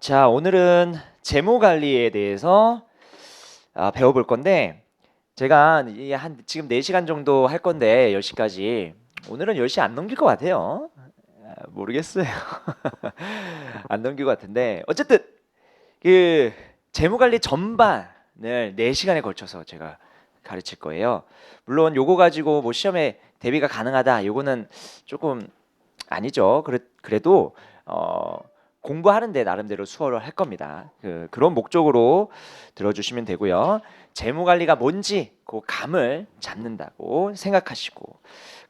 자, 오늘은 재무 관리에 대해서 배워볼 건데 제가 지금 4시간 정도 할 건데 10시까지 오늘은 10시 안 넘길 것 같아요. 모르겠어요. 안 넘길 것 같은데 어쨌든 그 재무 관리 전반을 4시간에 걸쳐서 제가 가르칠 거예요. 물론 요거 가지고 뭐 시험에 대비가 가능하다. 요거는 조금 아니죠. 그래도 공부하는데 나름대로 수월을 할 겁니다. 그런 목적으로 들어주시면 되고요. 재무 관리가 뭔지 그 감을 잡는다고 생각하시고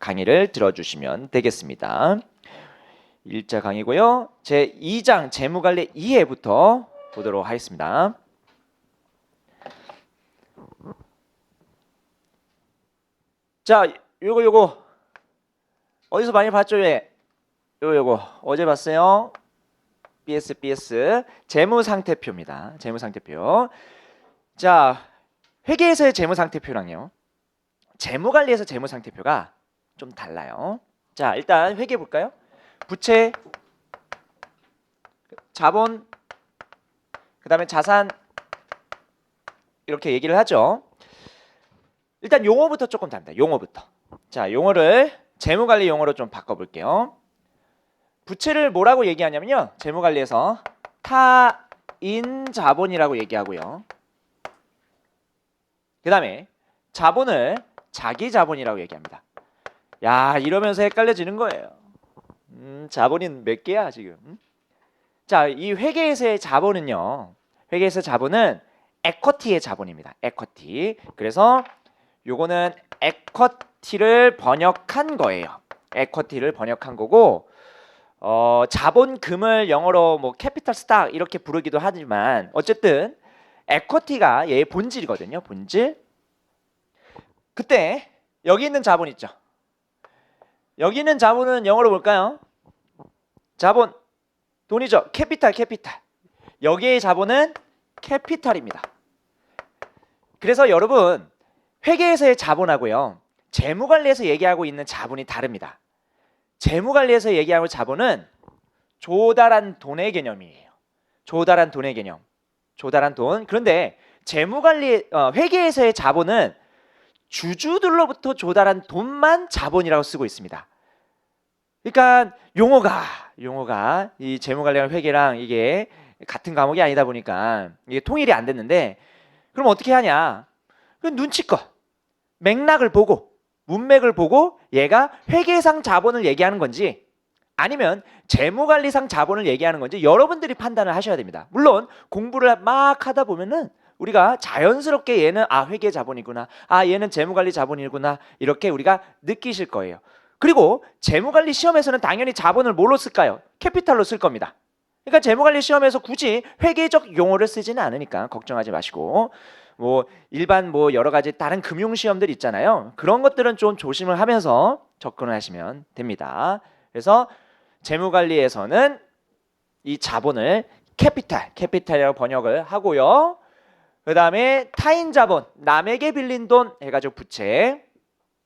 강의를 들어주시면 되겠습니다. 1자 강의고요. 제 2장 재무 관리 2회부터 보도록 하겠습니다. 자, 요거 어디서 많이 봤죠? 예. 요거 어제 봤어요. BS 재무상태표입니다. 재무상태표. 자, 회계에서의 재무상태표랑요, 재무관리에서 재무상태표가 좀 달라요. 자, 일단 회계 볼까요? 부채, 자본, 그 다음에 자산 이렇게 얘기를 하죠. 일단 용어부터 조금 다릅니다. 용어부터. 자, 용어를 재무관리 용어로 좀 바꿔볼게요. 부채를 뭐라고 얘기하냐면요, 재무관리에서 타인자본이라고 얘기하고요. 그 다음에 자본을 자기자본이라고 얘기합니다. 야, 이러면서 헷갈려지는 거예요. 자본이 몇 개야 지금? 자, 이 회계에서의 자본은요, 회계에서 자본은 에쿼티의 자본입니다. 에쿼티. 그래서 요거는 에쿼티를 번역한 거예요. 에쿼티를 번역한 거고, 자본금을 영어로 뭐 캐피털 스탁 이렇게 부르기도 하지만 어쨌든 에쿼티가 얘의 본질이거든요. 본질. 그때 여기 있는 자본 있죠. 여기 있는 자본은 영어로 뭘까요? 자본, 돈이죠. 캐피탈. 여기의 자본은 캐피탈입니다. 그래서 여러분, 회계에서의 자본하고요, 재무관리에서 얘기하고 있는 자본이 다릅니다. 재무관리에서 얘기하는 자본은 조달한 돈의 개념이에요. 조달한 돈의 개념. 조달한 돈. 그런데 재무관리 회계에서의 자본은 주주들로부터 조달한 돈만 자본이라고 쓰고 있습니다. 그러니까 용어가 이 재무관리랑 회계랑 이게 같은 과목이 아니다 보니까 이게 통일이 안 됐는데, 그럼 어떻게 하냐? 눈치껏 맥락을 보고 문맥을 보고 얘가 회계상 자본을 얘기하는 건지 아니면 재무관리상 자본을 얘기하는 건지 여러분들이 판단을 하셔야 됩니다. 물론 공부를 막 하다 보면은 우리가 자연스럽게 얘는 회계 자본이구나, 얘는 재무관리 자본이구나, 이렇게 우리가 느끼실 거예요. 그리고 재무관리 시험에서는 당연히 자본을 뭘로 쓸까요? 캐피탈로 쓸 겁니다. 그러니까 재무관리 시험에서 굳이 회계적 용어를 쓰지는 않으니까 걱정하지 마시고, 뭐 일반 뭐 여러 가지 다른 금융 시험들 있잖아요. 그런 것들은 좀 조심을 하면서 접근을 하시면 됩니다. 그래서 재무관리에서는 이 자본을 캐피탈이라고 번역을 하고요. 그 다음에 타인 자본, 남에게 빌린 돈 해가지고 부채.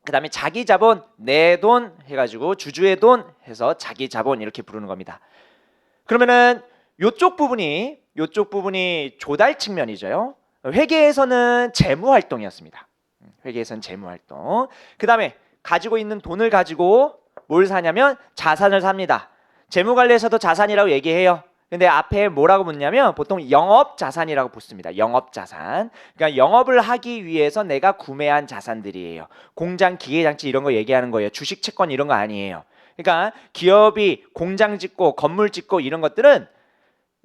그 다음에 자기 자본, 내 돈 해가지고 주주의 돈 해서 자기 자본 이렇게 부르는 겁니다. 그러면은 요쪽 부분이 조달 측면이죠. 회계에서는 재무 활동이었습니다. 회계에서는 재무 활동. 그 다음에 가지고 있는 돈을 가지고 뭘 사냐면 자산을 삽니다. 재무관리에서도 자산이라고 얘기해요. 근데 앞에 뭐라고 붙냐면 보통 영업자산이라고 붙습니다. 영업자산. 그러니까 영업을 하기 위해서 내가 구매한 자산들이에요. 공장, 기계장치 이런 거 얘기하는 거예요. 주식, 채권 이런 거 아니에요. 그러니까 기업이 공장 짓고 건물 짓고 이런 것들은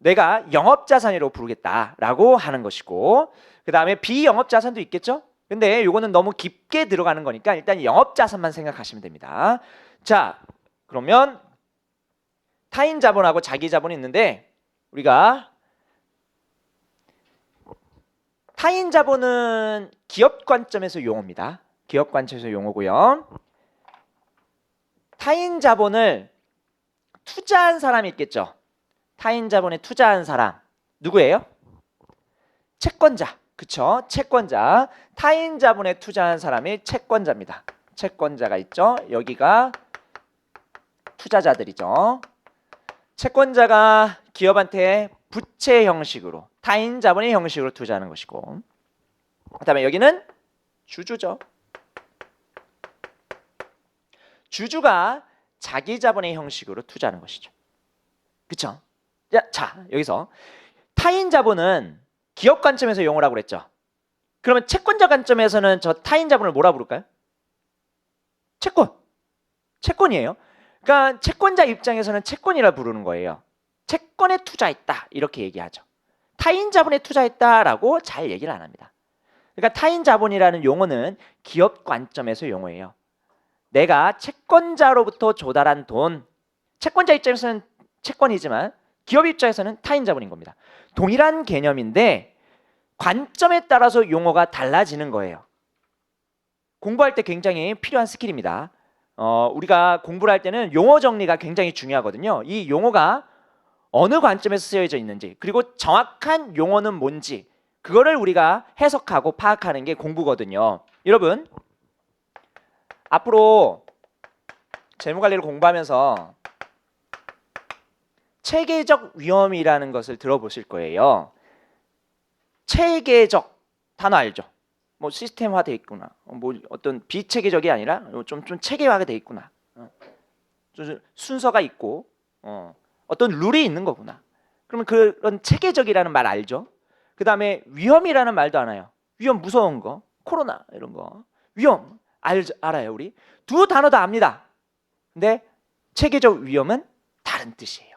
내가 영업자산이라고 부르겠다라고 하는 것이고, 그 다음에 비영업자산도 있겠죠? 근데 요거는 너무 깊게 들어가는 거니까 일단 영업자산만 생각하시면 됩니다. 자, 그러면 타인 자본하고 자기 자본이 있는데, 우리가 타인 자본은 기업 관점에서 용어입니다. 기업 관점에서 용어고요. 타인 자본을 투자한 사람이 있겠죠. 타인 자본에 투자한 사람 누구예요? 채권자. 그쵸? 채권자. 타인 자본에 투자한 사람이 채권자입니다. 채권자가 있죠. 여기가 투자자들이죠. 채권자가 기업한테 부채 형식으로, 타인 자본의 형식으로 투자하는 것이고, 그다음에 여기는 주주죠. 주주가 자기 자본의 형식으로 투자하는 것이죠. 그렇죠? 자, 여기서 타인 자본은 기업 관점에서 용어라고 그랬죠. 그러면 채권자 관점에서는 저 타인 자본을 뭐라 부를까요? 채권이에요. 그러니까 채권자 입장에서는 채권이라 부르는 거예요. 채권에 투자했다 이렇게 얘기하죠. 타인 자본에 투자했다라고 잘 얘기를 안 합니다. 그러니까 타인 자본이라는 용어는 기업 관점에서 용어예요. 내가 채권자로부터 조달한 돈, 채권자 입장에서는 채권이지만 기업 입장에서는 타인 자본인 겁니다. 동일한 개념인데 관점에 따라서 용어가 달라지는 거예요. 공부할 때 굉장히 필요한 스킬입니다. 우리가 공부를 할 때는 용어 정리가 굉장히 중요하거든요. 이 용어가 어느 관점에서 쓰여져 있는지, 그리고 정확한 용어는 뭔지, 그거를 우리가 해석하고 파악하는 게 공부거든요. 여러분, 앞으로 재무관리를 공부하면서 체계적 위험이라는 것을 들어보실 거예요. 체계적 단어 알죠? 뭐 시스템화돼 있구나. 뭐 어떤 비체계적이 아니라 좀 체계화가 돼 있구나. 좀 순서가 있고 어떤 룰이 있는 거구나. 그러면 그런 체계적이라는 말 알죠? 그 다음에 위험이라는 말도 알아요. 위험 무서운 거, 코로나 이런 거. 위험 알아요 우리? 두 단어 다 압니다. 근데 체계적 위험은 다른 뜻이에요.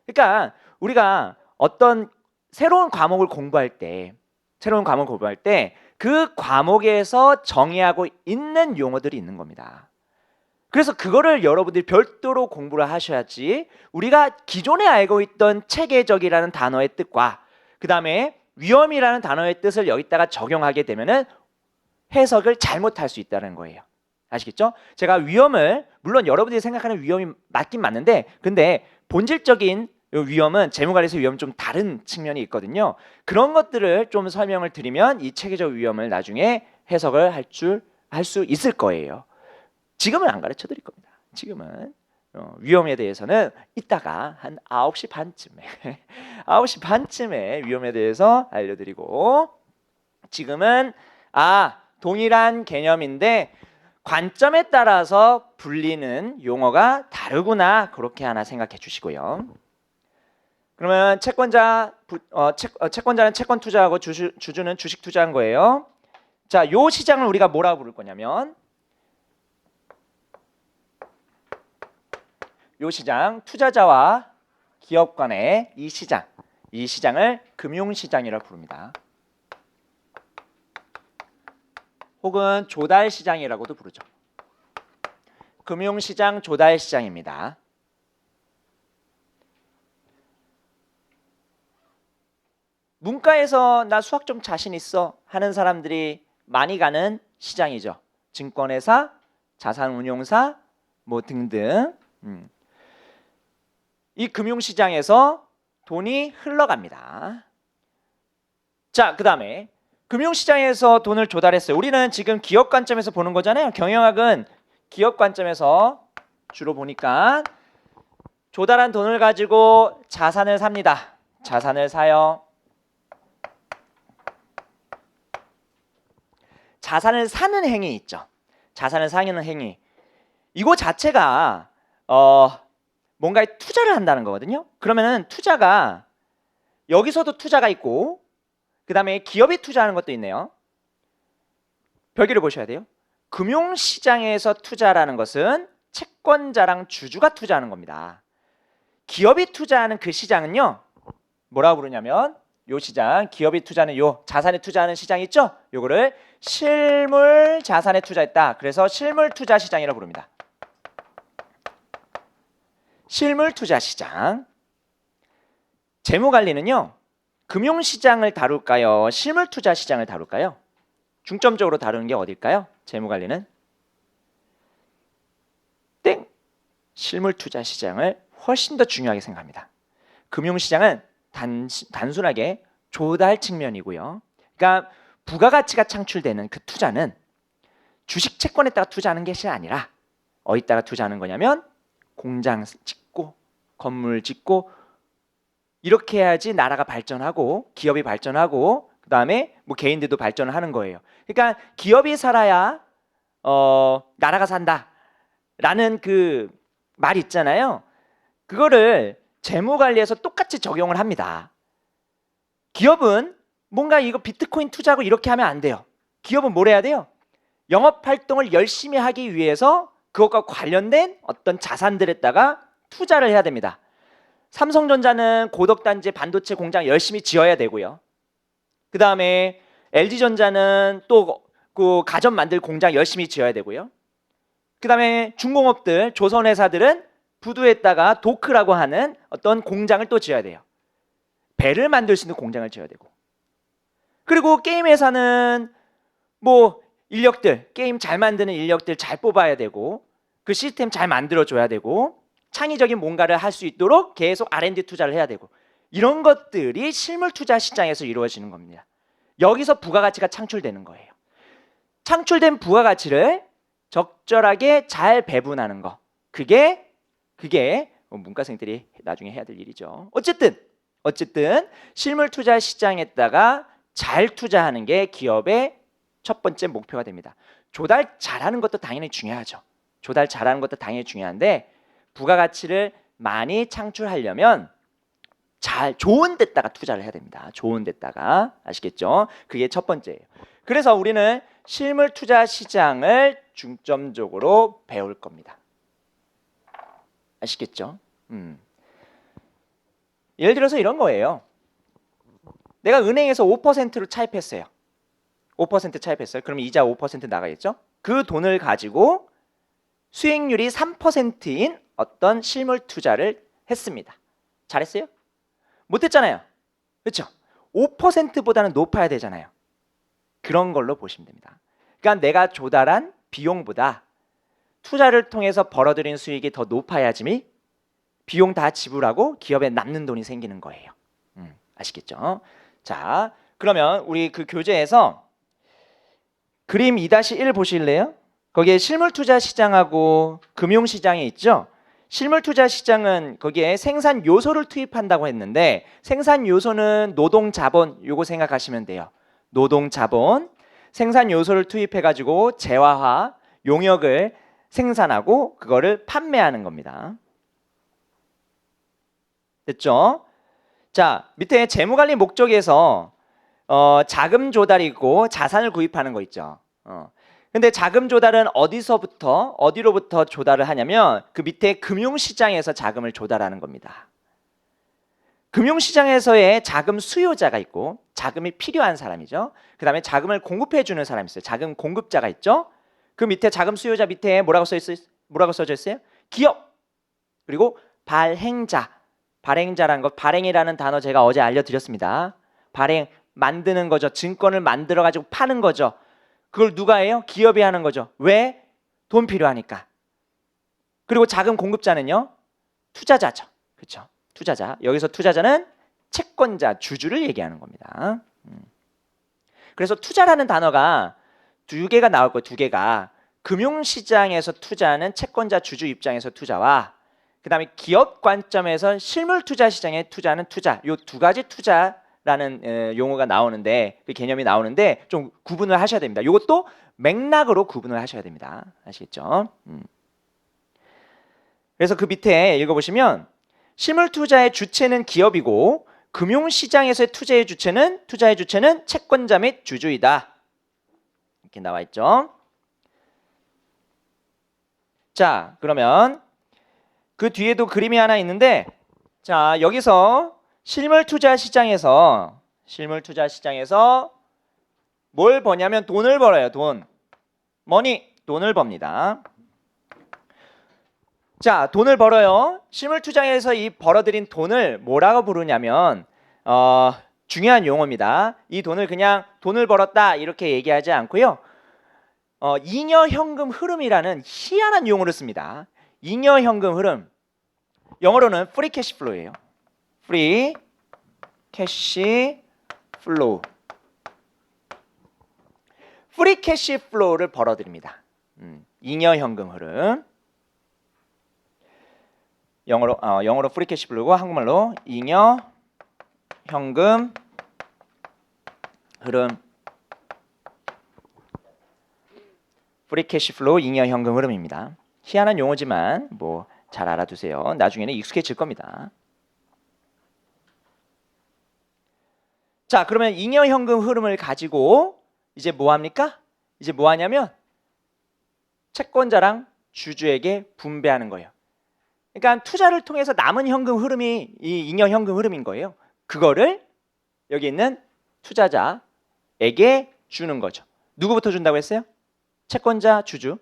그러니까 우리가 어떤 새로운 과목을 공부할 때 그 과목에서 정의하고 있는 용어들이 있는 겁니다. 그래서 그거를 여러분들이 별도로 공부를 하셔야지 우리가 기존에 알고 있던 체계적이라는 단어의 뜻과 그 다음에 위험이라는 단어의 뜻을 여기다가 적용하게 되면은 해석을 잘못할 수 있다는 거예요. 아시겠죠? 제가 위험을, 물론 여러분들이 생각하는 위험이 맞긴 맞는데, 근데 본질적인 위험은 재무관리에서 위험은 좀 다른 측면이 있거든요. 그런 것들을 좀 설명을 드리면 이 체계적 위험을 나중에 해석을 할 수 있을 거예요. 지금은 안 가르쳐 드릴 겁니다. 지금은 위험에 대해서는 이따가 한 9시 반쯤에 9시 반쯤에 위험에 대해서 알려드리고, 지금은 동일한 개념인데 관점에 따라서 불리는 용어가 다르구나, 그렇게 하나 생각해 주시고요. 그러면 채권자는 채권 투자하고 주주는 주식 투자한 거예요. 자, 요 시장을 우리가 뭐라고 부를 거냐면, 요 시장, 투자자와 기업 간의 이 시장을 금융시장이라고 부릅니다. 혹은 조달시장이라고도 부르죠. 금융시장, 조달시장입니다. 문과에서 나 수학 좀 자신 있어 하는 사람들이 많이 가는 시장이죠. 증권회사, 자산운용사 뭐 등등. 이 금융시장에서 돈이 흘러갑니다. 자, 그 다음에 금융시장에서 돈을 조달했어요. 우리는 지금 기업 관점에서 보는 거잖아요. 경영학은 기업 관점에서 주로 보니까 조달한 돈을 가지고 자산을 삽니다. 자산을 사요. 자산을 사는 행위 있죠. 자산을 사는 행위. 이거 자체가 뭔가에 투자를 한다는 거거든요. 그러면은 투자가 여기서도 투자가 있고, 그 다음에 기업이 투자하는 것도 있네요. 별개를 보셔야 돼요. 금융시장에서 투자라는 것은 채권자랑 주주가 투자하는 겁니다. 기업이 투자하는 그 시장은요, 뭐라고 부르냐면, 요 시장, 기업이 투자하는 요 자산에 투자하는 시장 있죠? 요거를 실물 자산에 투자했다. 그래서 실물 투자 시장이라고 부릅니다. 실물 투자 시장. 재무관리는요, 금융시장을 다룰까요? 실물 투자 시장을 다룰까요? 중점적으로 다루는 게 어딜까요? 재무관리는 땡! 실물 투자 시장을 훨씬 더 중요하게 생각합니다. 금융시장은 단순하게 조달 측면이고요. 그러니까 부가가치가 창출되는 그 투자는 주식 채권에다가 투자하는 것이 아니라 어디다가 투자하는 거냐면 공장 짓고 건물 짓고 이렇게 해야지 나라가 발전하고 기업이 발전하고 그다음에 뭐 개인들도 발전을 하는 거예요. 그러니까 기업이 살아야 나라가 산다라는 그 말 있잖아요. 그거를 재무 관리에서 똑같이 적용을 합니다. 기업은 뭔가 이거 비트코인 투자하고 이렇게 하면 안 돼요. 기업은 뭘 해야 돼요? 영업 활동을 열심히 하기 위해서 그것과 관련된 어떤 자산들에다가 투자를 해야 됩니다. 삼성전자는 고덕단지 반도체 공장 열심히 지어야 되고요. 그 다음에 LG전자는 또 그 가전 만들 공장 열심히 지어야 되고요. 그 다음에 중공업들, 조선회사들은 부두에다가 도크라고 하는 어떤 공장을 또 지어야 돼요. 배를 만들 수 있는 공장을 지어야 되고. 그리고 게임 회사는 뭐 인력들, 게임 잘 만드는 인력들 잘 뽑아야 되고 그 시스템 잘 만들어줘야 되고 창의적인 뭔가를 할 수 있도록 계속 R&D 투자를 해야 되고 이런 것들이 실물 투자 시장에서 이루어지는 겁니다. 여기서 부가가치가 창출되는 거예요. 창출된 부가가치를 적절하게 잘 배분하는 거. 그게 문과생들이 나중에 해야 될 일이죠. 어쨌든 실물 투자 시장에다가 잘 투자하는 게 기업의 첫 번째 목표가 됩니다. 조달 잘하는 것도 당연히 중요하죠. 조달 잘하는 것도 당연히 중요한데 부가가치를 많이 창출하려면 좋은 데다가 투자를 해야 됩니다. 좋은 데다가. 아시겠죠? 그게 첫 번째예요. 그래서 우리는 실물 투자 시장을 중점적으로 배울 겁니다. 아시겠죠? 예를 들어서 이런 거예요. 내가 은행에서 5%로 차입했어요. 5% 차입했어요. 그럼 이자 5% 나가겠죠? 그 돈을 가지고 수익률이 3%인 어떤 실물 투자를 했습니다. 잘했어요? 못했잖아요. 그렇죠? 5%보다는 높아야 되잖아요. 그런 걸로 보시면 됩니다. 그러니까 내가 조달한 비용보다 투자를 통해서 벌어들인 수익이 더 높아야지 비용 다 지불하고 기업에 남는 돈이 생기는 거예요. 아시겠죠? 자, 그러면 우리 그 교재에서 그림 2-1 보실래요? 거기에 실물투자 시장하고 금융시장이 있죠? 실물투자 시장은 거기에 생산 요소를 투입한다고 했는데 생산 요소는 노동 자본 요거 생각하시면 돼요. 노동 자본, 생산 요소를 투입해 가지고 재화화, 용역을 생산하고 그거를 판매하는 겁니다. 됐죠? 자, 밑에 재무관리 목적에서 자금 조달이고 자산을 구입하는 거 있죠. 근데 자금 조달은 어디로부터 조달을 하냐면 그 밑에 금융시장에서 자금을 조달하는 겁니다. 금융시장에서의 자금 수요자가 있고 자금이 필요한 사람이죠. 그 다음에 자금을 공급해 주는 사람이 있어요. 자금 공급자가 있죠. 그 밑에 자금 수요자 밑에 뭐라고 써져 있어요? 기업. 그리고 발행자. 발행자라는 것, 발행이라는 단어 제가 어제 알려드렸습니다. 발행, 만드는 거죠. 증권을 만들어 가지고 파는 거죠. 그걸 누가 해요? 기업이 하는 거죠. 왜? 돈 필요하니까. 그리고 자금 공급자는요? 투자자죠. 그렇죠? 투자자. 여기서 투자자는 채권자, 주주를 얘기하는 겁니다. 그래서 투자라는 단어가 두 개가 나올 거예요. 두 개가. 금융시장에서 투자하는 채권자, 주주 입장에서 투자와 그 다음에 기업 관점에서 실물 투자 시장에 투자하는 투자. 이 두 가지 투자라는 용어가 나오는데 그 개념이 나오는데 좀 구분을 하셔야 됩니다. 이것도 맥락으로 구분을 하셔야 됩니다. 아시겠죠? 그래서 그 밑에 읽어보시면 실물 투자의 주체는 기업이고 금융시장에서의 투자의 주체는 채권자 및 주주이다. 이렇게 나와 있죠. 자, 그러면 그 뒤에도 그림이 하나 있는데 자, 여기서 실물 투자 시장에서 뭘 버냐면 돈을 벌어요. 돈을 법니다. 자, 돈을 벌어요. 실물 투자에서 이 벌어들인 돈을 뭐라고 부르냐면 중요한 용어입니다. 이 돈을 그냥 돈을 벌었다 이렇게 얘기하지 않고요. 잉여 현금 흐름이라는 희한한 용어를 씁니다. 잉여 현금 흐름. 영어로는 free cash flow예요. free cash flow. free cash flow를 벌어들입니다. 잉여 현금 흐름. 영어로 free cash flow고 한국말로 잉여 현금 흐름, 프리 캐시 플로우 잉여 현금 흐름입니다. 희한한 용어지만 뭐 잘 알아두세요. 나중에는 익숙해질 겁니다. 자, 그러면 잉여 현금 흐름을 가지고 이제 뭐 합니까? 이제 뭐 하냐면 채권자랑 주주에게 분배하는 거예요. 그러니까 투자를 통해서 남은 현금 흐름이 이 잉여 현금 흐름인 거예요. 그거를 여기 있는 투자자에게 주는 거죠. 누구부터 준다고 했어요? 채권자, 주주.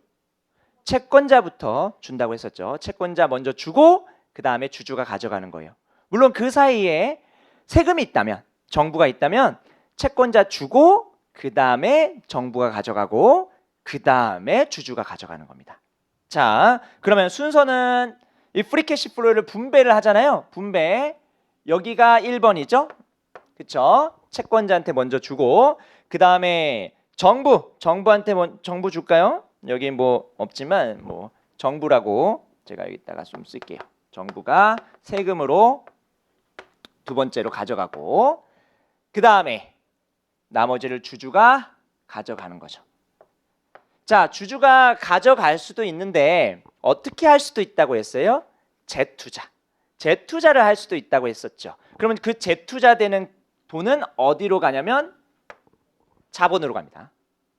채권자부터 준다고 했었죠. 채권자 먼저 주고 그 다음에 주주가 가져가는 거예요. 물론 그 사이에 세금이 있다면, 정부가 있다면 채권자 주고 그 다음에 정부가 가져가고 그 다음에 주주가 가져가는 겁니다. 자, 그러면 순서는 이 프리캐시 플로우를 분배를 하잖아요. 분배. 여기가 1번이죠. 그쵸? 채권자한테 먼저 주고 그 다음에 정부한테 정부 줄까요? 여기 뭐 없지만 뭐 정부라고 제가 여기다가 좀 쓸게요. 정부가 세금으로 두 번째로 가져가고 그 다음에 나머지를 주주가 가져가는 거죠. 자, 주주가 가져갈 수도 있는데 어떻게 할 수도 있다고 했어요? 재투자를 할 수도 있다고 했었죠. 그러면 그 재투자되는 돈은 어디로 가냐면 자본으로 갑니다.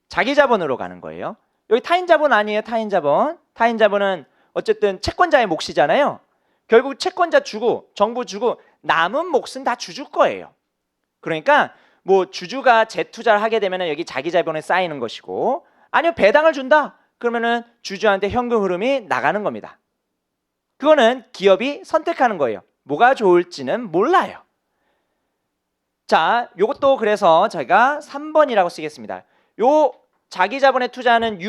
자기 자본으로 가는 거예요. 여기 타인 자본 아니에요. 타인 자본은 어쨌든 채권자의 몫이잖아요. 결국 채권자 주고 정부 주고 남은 몫은 다 주주 거예요. 그러니까 뭐 주주가 재투자를 하게 되면 여기 자기 자본에 쌓이는 것이고, 아니면 배당을 준다 그러면은 주주한테 현금 흐름이 나가는 겁니다. 그거는 기업이 선택하는 거예요. 뭐가 좋을지는 몰라요. 자, 요것도 그래서 제가 3번이라고 쓰겠습니다. 요 자기 자본에 투자하는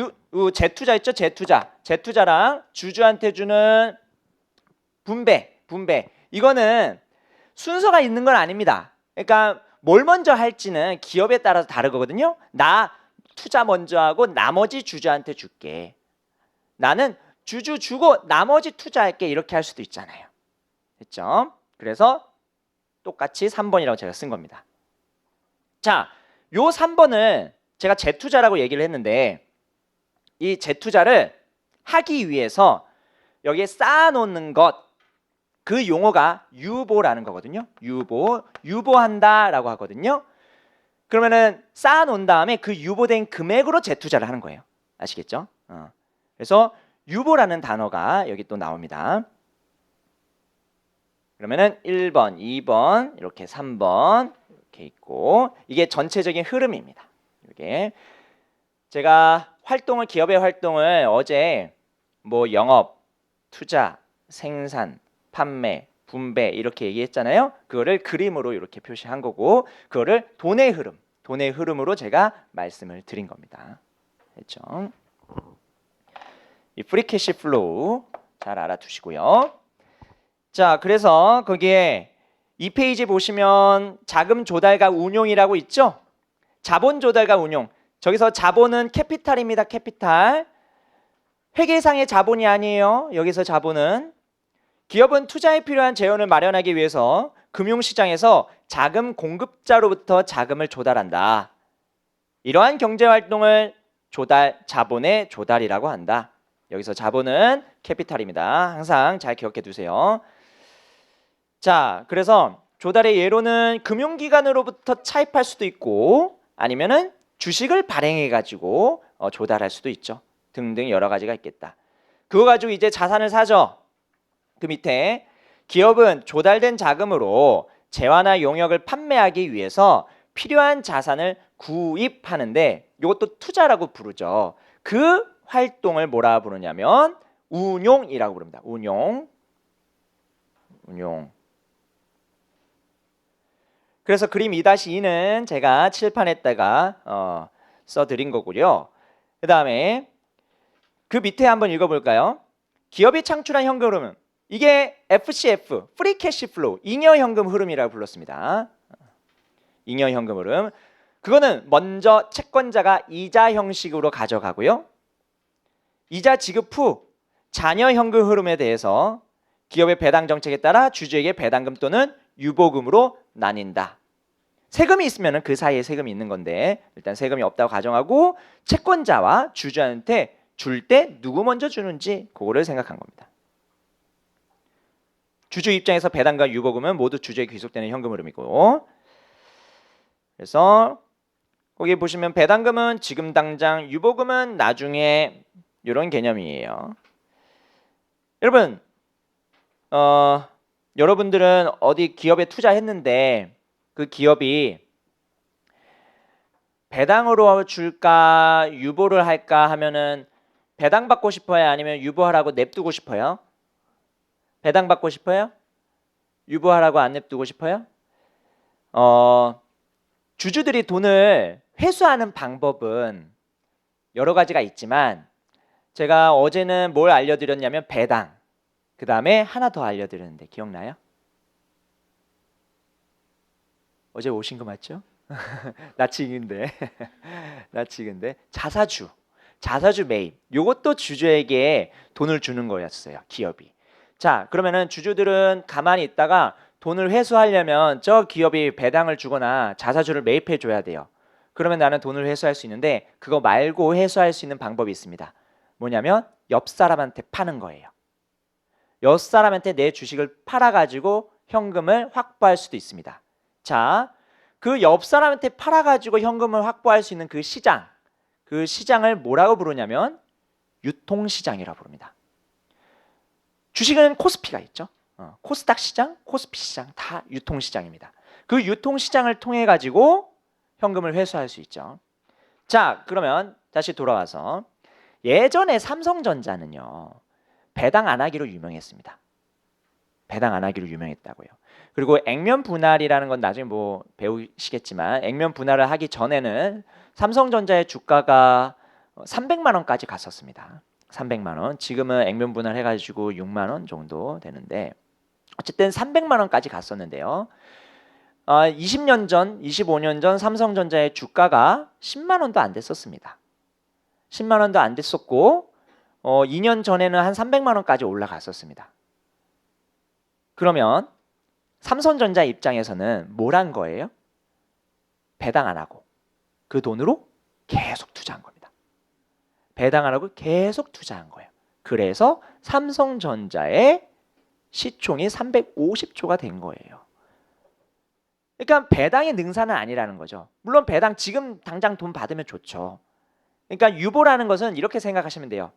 재투자 있죠? 재투자랑 주주한테 주는 분배. 이거는 순서가 있는 건 아닙니다. 그러니까 뭘 먼저 할지는 기업에 따라서 다르거든요. 나 투자 먼저 하고 나머지 주주한테 줄게. 나는 주주 주고 나머지 투자할게. 이렇게 할 수도 있잖아요. 됐죠? 그래서 똑같이 3번이라고 제가 쓴 겁니다. 자, 요 3번은 제가 재투자라고 얘기를 했는데 이 재투자를 하기 위해서 여기에 쌓아놓는 것, 그 용어가 유보라는 거거든요. 유보한다라고 하거든요. 그러면은 쌓아놓은 다음에 그 유보된 금액으로 재투자를 하는 거예요. 아시겠죠? 그래서 유보라는 단어가 여기 또 나옵니다. 그러면은 1번, 2번, 이렇게 3번 이렇게 있고, 이게 전체적인 흐름입니다. 이게 제가 기업의 활동을 어제 뭐 영업, 투자, 생산, 판매, 분배 이렇게 얘기했잖아요. 그거를 그림으로 이렇게 표시한 거고, 그거를 돈의 흐름으로 제가 말씀을 드린 겁니다. 됐죠? 이 프리캐시 플로우 잘 알아두시고요. 자, 그래서 거기에 2페이지 보시면 자금 조달과 운용이라고 있죠? 자본 조달과 운용. 저기서 자본은 캐피탈입니다. 캐피탈. 회계상의 자본이 아니에요. 여기서 자본은 기업은 투자에 필요한 재원을 마련하기 위해서 금융시장에서 자금 공급자로부터 자금을 조달한다. 이러한 경제활동을 자본의 조달이라고 한다. 여기서 자본은 캐피탈입니다. 항상 잘 기억해 두세요. 자, 그래서 조달의 예로는 금융기관으로부터 차입할 수도 있고 아니면은 주식을 발행해 가지고 조달할 수도 있죠. 등등 여러 가지가 있겠다. 그거 가지고 이제 자산을 사죠. 그 밑에 기업은 조달된 자금으로 재화나 용역을 판매하기 위해서 필요한 자산을 구입하는데 이것도 투자라고 부르죠. 그 활동을 뭐라 부르냐면 운용이라고 부릅니다. 운용. 그래서 그림 2-2는 제가 칠판에다가 써드린 거고요. 그 다음에 그 밑에 한번 읽어볼까요? 기업이 창출한 현금 흐름은 이게 FCF, 프리 캐시 플로우, 잉여 현금 흐름이라고 불렀습니다. 잉여 현금 흐름. 그거는 먼저 채권자가 이자 형식으로 가져가고요. 이자 지급 후 잔여 현금 흐름에 대해서 기업의 배당 정책에 따라 주주에게 배당금 또는 유보금으로 나뉜다. 세금이 있으면 그 사이에 세금이 있는 건데 일단 세금이 없다고 가정하고 채권자와 주주한테 줄 때 누구 먼저 주는지 그거를 생각한 겁니다. 주주 입장에서 배당과 유보금은 모두 주주에게 귀속되는 현금 흐름이고, 그래서 거기 보시면 배당금은 지금 당장, 유보금은 나중에, 이런 개념이에요. 여러분, 여러분들은 어디 기업에 투자했는데 그 기업이 배당으로 줄까 유보를 할까 하면은 배당 받고 싶어요? 아니면 유보하라고 냅두고 싶어요? 배당 받고 싶어요? 유보하라고 안 냅두고 싶어요? 주주들이 돈을 회수하는 방법은 여러 가지가 있지만 제가 어제는 뭘 알려드렸냐면 배당, 그 다음에 하나 더 알려드렸는데 기억나요? 어제 오신 거 맞죠? 나치기인데 나치기인데 자사주 매입, 요것도 주주에게 돈을 주는 거였어요, 기업이. 자, 그러면은 주주들은 가만히 있다가 돈을 회수하려면 저 기업이 배당을 주거나 자사주를 매입해 줘야 돼요. 그러면 나는 돈을 회수할 수 있는데 그거 말고 회수할 수 있는 방법이 있습니다. 뭐냐면 옆 사람한테 파는 거예요. 옆 사람한테 내 주식을 팔아가지고 현금을 확보할 수도 있습니다. 자, 그 옆 사람한테 팔아가지고 현금을 확보할 수 있는 그 시장을 뭐라고 부르냐면 유통시장이라고 부릅니다. 주식은 코스피가 있죠. 코스닥 시장, 코스피 시장 다 유통시장입니다. 그 유통시장을 통해 가지고 현금을 회수할 수 있죠. 자, 그러면 다시 돌아와서 예전에 삼성전자는요, 배당 안 하기로 유명했습니다. 배당 안 하기로 유명했다고요. 그리고 액면 분할이라는 건 나중에 뭐 배우시겠지만 액면 분할을 하기 전에는 삼성전자의 주가가 300만 원까지 갔었습니다. 300만 원. 지금은 액면 분할 해가지고 6만 원 정도 되는데 어쨌든 300만 원까지 갔었는데요. 20년 전, 25년 전 삼성전자의 주가가 10만 원도 안 됐었습니다. 10만 원도 안 됐었고 2년 전에는 한 300만 원까지 올라갔었습니다. 그러면 삼성전자 입장에서는 뭘 한 거예요? 배당 안 하고 그 돈으로 계속 투자한 겁니다. 배당 안 하고 계속 투자한 거예요. 그래서 삼성전자의 시총이 350조가 된 거예요. 그러니까 배당의 능사는 아니라는 거죠. 물론 배당 지금 당장 돈 받으면 좋죠. 그러니까 유보라는 것은 이렇게 생각하시면 돼요.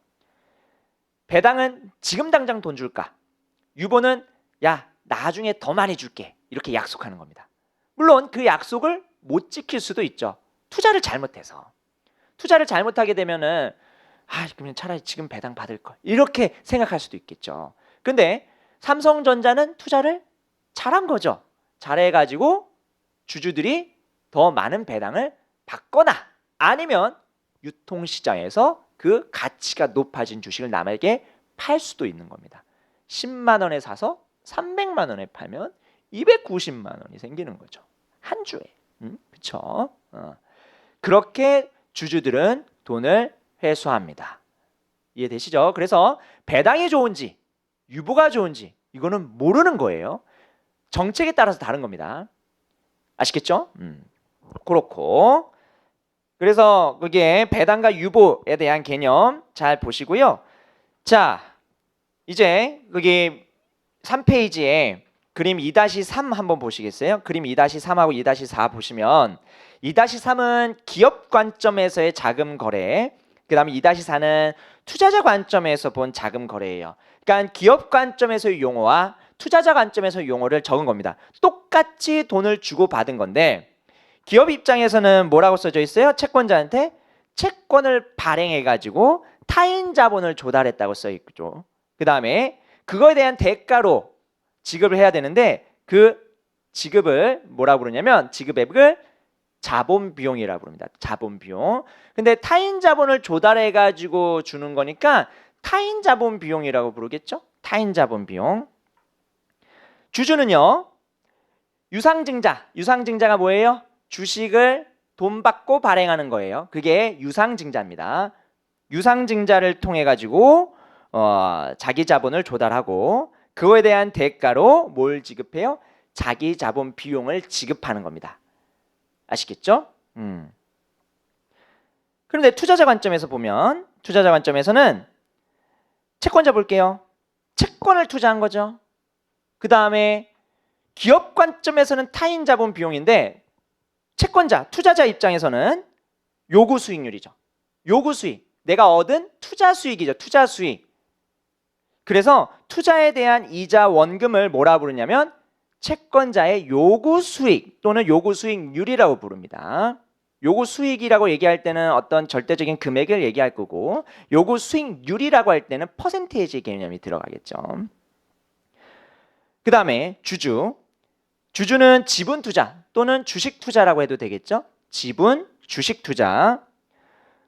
배당은 지금 당장 돈 줄까? 유보는 야, 나중에 더 많이 줄게, 이렇게 약속하는 겁니다. 물론 그 약속을 못 지킬 수도 있죠. 투자를 잘못해서. 투자를 잘못하게 되면은 그러면 차라리 지금 배당 받을 걸, 이렇게 생각할 수도 있겠죠. 근데 삼성전자는 투자를 잘한 거죠. 잘해가지고 주주들이 더 많은 배당을 받거나 아니면 유통시장에서 그 가치가 높아진 주식을 남에게 팔 수도 있는 겁니다. 10만 원에 사서 300만 원에 팔면 290만 원이 생기는 거죠. 한 주에. 그렇죠? 그렇게 주주들은 돈을 회수합니다. 이해되시죠? 그래서 배당이 좋은지 유보가 좋은지 이거는 모르는 거예요. 정책에 따라서 다른 겁니다. 아시겠죠? 그렇고, 그래서 그게 배당과 유보에 대한 개념 잘 보시고요. 자, 이제 거기 3페이지에 그림 2-3 한번 보시겠어요? 그림 2-3하고 2-4 보시면 2-3은 기업 관점에서의 자금 거래, 그 다음에 2-4는 투자자 관점에서 본 자금 거래예요. 그러니까 기업 관점에서의 용어와 투자자 관점에서의 용어를 적은 겁니다. 똑같이 돈을 주고 받은 건데 기업 입장에서는 뭐라고 써져 있어요? 채권자한테 채권을 발행해가지고 타인 자본을 조달했다고 써 있죠. 그 다음에 그거에 대한 대가로 지급을 해야 되는데 그 지급을 뭐라고 부르냐면 지급액을 자본 비용이라고 부릅니다. 자본 비용. 근데 타인 자본을 조달해 가지고 주는 거니까 타인 자본 비용이라고 부르겠죠? 타인 자본 비용. 주주는요, 유상증자가 뭐예요? 주식을 돈 받고 발행하는 거예요. 그게 유상증자입니다. 유상증자를 통해 가지고 자기 자본을 조달하고 그거에 대한 대가로 뭘 지급해요? 자기 자본 비용을 지급하는 겁니다. 아시겠죠? 그런데 투자자 관점에서 보면 투자자 관점에서는 채권자 볼게요. 채권을 투자한 거죠. 그 다음에 기업 관점에서는 타인 자본 비용인데 채권자, 투자자 입장에서는 요구 수익률이죠. 요구 수익. 내가 얻은 투자 수익이죠. 투자 수익. 그래서 투자에 대한 이자 원금을 뭐라 부르냐면 채권자의 요구 수익 또는 요구 수익률이라고 부릅니다. 요구 수익이라고 얘기할 때는 어떤 절대적인 금액을 얘기할 거고 요구 수익률이라고 할 때는 퍼센테이지 개념이 들어가겠죠. 그 다음에 주주. 주주는 지분 투자 또는 주식 투자라고 해도 되겠죠. 지분, 주식 투자.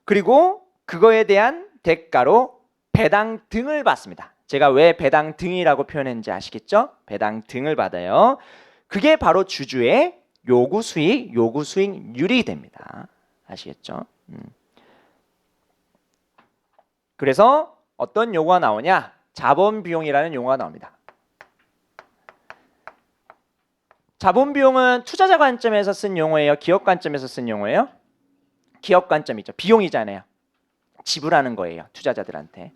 그리고 그거에 대한 대가로 배당 등을 받습니다. 제가 왜 배당 등이라고 표현했는지 아시겠죠? 배당 등을 받아요. 그게 바로 주주의 요구 수익, 요구 수익률이 됩니다. 아시겠죠? 그래서 어떤 용어가 나오냐? 자본 비용이라는 용어가 나옵니다. 자본 비용은 투자자 관점에서 쓴 용어예요? 기업 관점에서 쓴 용어예요? 기업 관점이죠. 비용이잖아요. 지불하는 거예요. 투자자들한테.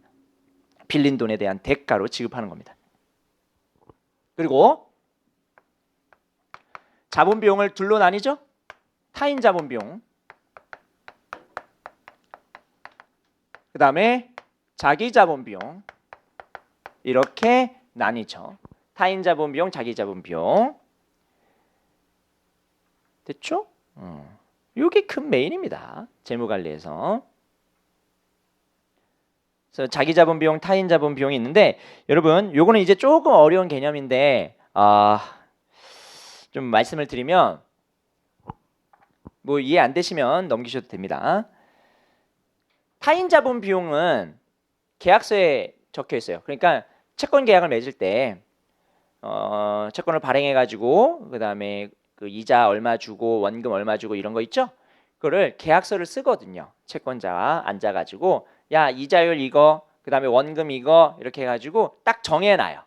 빌린 돈에 대한 대가로 지급하는 겁니다. 그리고 자본 비용을 둘로 나뉘죠. 타인 자본 비용. 그 다음에 자기 자본 비용. 이렇게 나뉘죠. 타인 자본 비용, 자기 자본 비용. 됐죠? 이게 큰 메인입니다. 재무관리에서. 그래서 자기 자본 비용, 타인 자본 비용이 있는데 여러분 요거는 이제 조금 어려운 개념인데 좀 말씀을 드리면 뭐 이해 안 되시면 넘기셔도 됩니다. 타인 자본 비용은 계약서에 적혀 있어요. 그러니까 채권 계약을 맺을 때 채권을 발행해 가지고 그다음에 그 이자 얼마 주고 원금 얼마 주고 이런 거 있죠? 그거를 계약서를 쓰거든요. 채권자가 앉아 가지고 야 이자율 이거 그다음에 원금 이거 이렇게 해가지고 딱 정해놔요.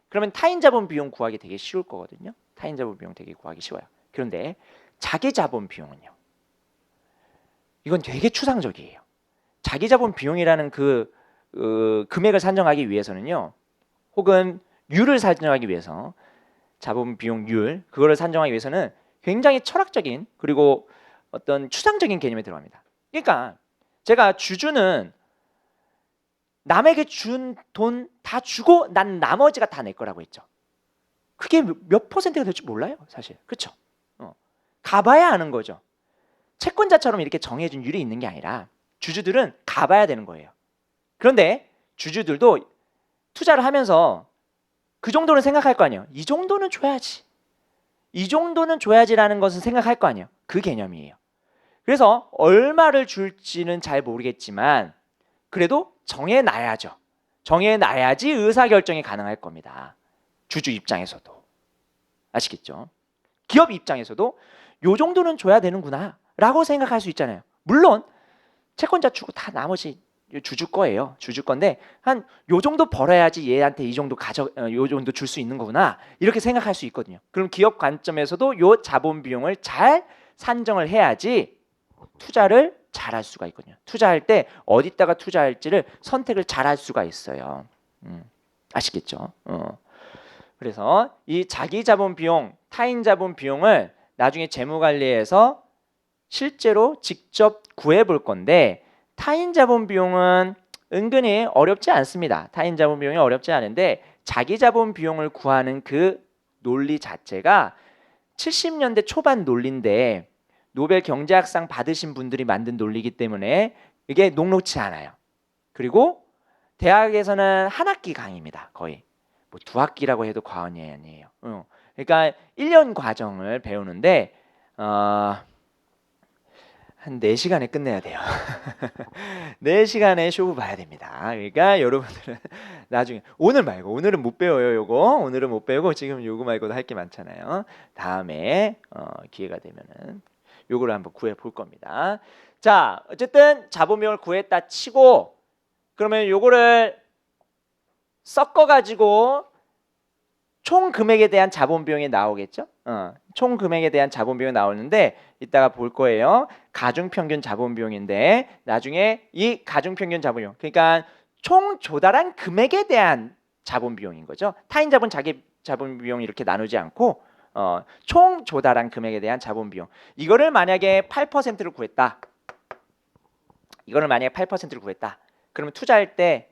그러면 타인 자본 비용 구하기 되게 쉬울 거거든요. 타인 자본 비용 되게 구하기 쉬워요. 그런데 자기 자본 비용은요. 이건 되게 추상적이에요. 자기 자본 비용이라는 그 금액을 산정하기 위해서는요. 혹은 율을 산정하기 위해서 자본 비용률 그거를 산정하기 위해서는 굉장히 철학적인 그리고 어떤 추상적인 개념이 들어갑니다. 그러니까 제가 주주는 남에게 준 돈 다 주고 난 나머지가 다 내 거라고 했죠. 그게 몇 퍼센트가 될지 몰라요, 사실. 그렇죠? 가봐야 아는 거죠. 채권자처럼 이렇게 정해진 율이 있는 게 아니라 주주들은 가봐야 되는 거예요. 그런데 주주들도 투자를 하면서 그 정도는 생각할 거 아니에요. 이 정도는 줘야지. 이 정도는 줘야지라는 것은 생각할 거 아니에요. 그 개념이에요. 그래서 얼마를 줄지는 잘 모르겠지만 그래도 정해놔야죠. 정해놔야지 의사결정이 가능할 겁니다. 주주 입장에서도. 아시겠죠? 기업 입장에서도 요 정도는 줘야 되는구나 라고 생각할 수 있잖아요. 물론 채권자 주고 다 나머지 주주 거예요. 주주 건데 한 요 정도 벌어야지 얘한테 이 정도 요 정도 줄 수 있는 거구나 이렇게 생각할 수 있거든요. 그럼 기업 관점에서도 요 자본 비용을 잘 산정을 해야지 투자를 잘할 수가 있거든요. 투자할 때 어디다가 투자할지를 선택을 잘할 수가 있어요. 아시겠죠? 그래서 이 자기 자본 비용, 타인 자본 비용을 나중에 재무관리에서 실제로 직접 구해 볼 건데 타인 자본 비용은 은근히 어렵지 않습니다. 타인 자본 비용이 어렵지 않은데 자기 자본 비용을 구하는 그 논리 자체가 70년대 초반 논리인데 노벨 경제학상 받으신 분들이 만든 논리이기 때문에 이게 녹록지 않아요. 그리고 대학에서는 한 학기 강의입니다. 거의 뭐 2학기라고 해도 과언이 아니에요. 그러니까 1년 과정을 배우는데 한 4시간에 끝내야 돼요. 4시간에 쇼부 봐야 됩니다. 그러니까 여러분들은 나중에 오늘 말고 오늘은 못 배워요. 요거 오늘은 못 배우고 지금 요거 말고도 할 게 많잖아요. 다음에 기회가 되면은 요거를 한번 구해 볼 겁니다. 자, 어쨌든 자본비용을 구했다 치고 그러면 요거를 섞어 가지고 총 금액에 대한 자본 비용이 나오겠죠? 총 금액에 대한 자본 비용이 나오는데 이따가 볼 거예요. 가중 평균 자본 비용인데 나중에 이 가중 평균 자본 비용, 그러니까 총 조달한 금액에 대한 자본 비용인 거죠. 타인 자본, 자기 자본 비용 이렇게 나누지 않고 총 조달한 금액에 대한 자본 비용. 이거를 만약에 8%를 구했다. 이거를 만약에 8%를 구했다. 그러면 투자할 때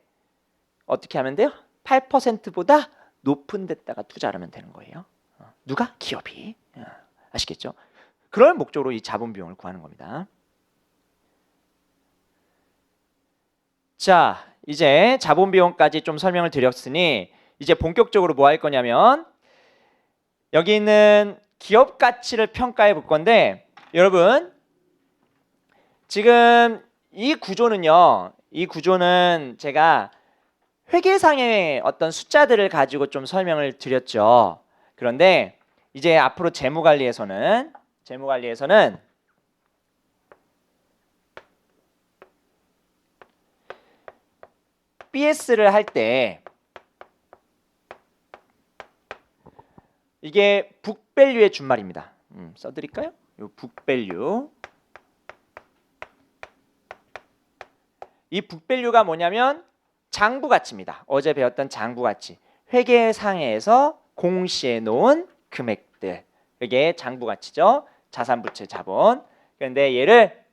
어떻게 하면 돼요? 8%보다 높은 데다가 투자하면 되는 거예요. 누가? 기업이. 아시겠죠? 그럴 목적으로 이 자본 비용을 구하는 겁니다. 자, 이제 자본 비용까지 좀 설명을 드렸으니 이제 본격적으로 뭐 할 거냐면 여기 있는 기업 가치를 평가해 볼 건데 여러분 지금 이 구조는 제가 회계상의 어떤 숫자들을 가지고 좀 설명을 드렸죠. 그런데 이제 앞으로 재무관리에서는 BS를 할 때 이게 북밸류의 준말입니다. 써드릴까요? 요 북밸류. 이 북밸류가 뭐냐면 장부가치입니다. 어제 배웠던 장부가치. 회계상에서 공시해 놓은 금액들. 이게 장부가치죠. 자산부채 자본. 그런데 얘를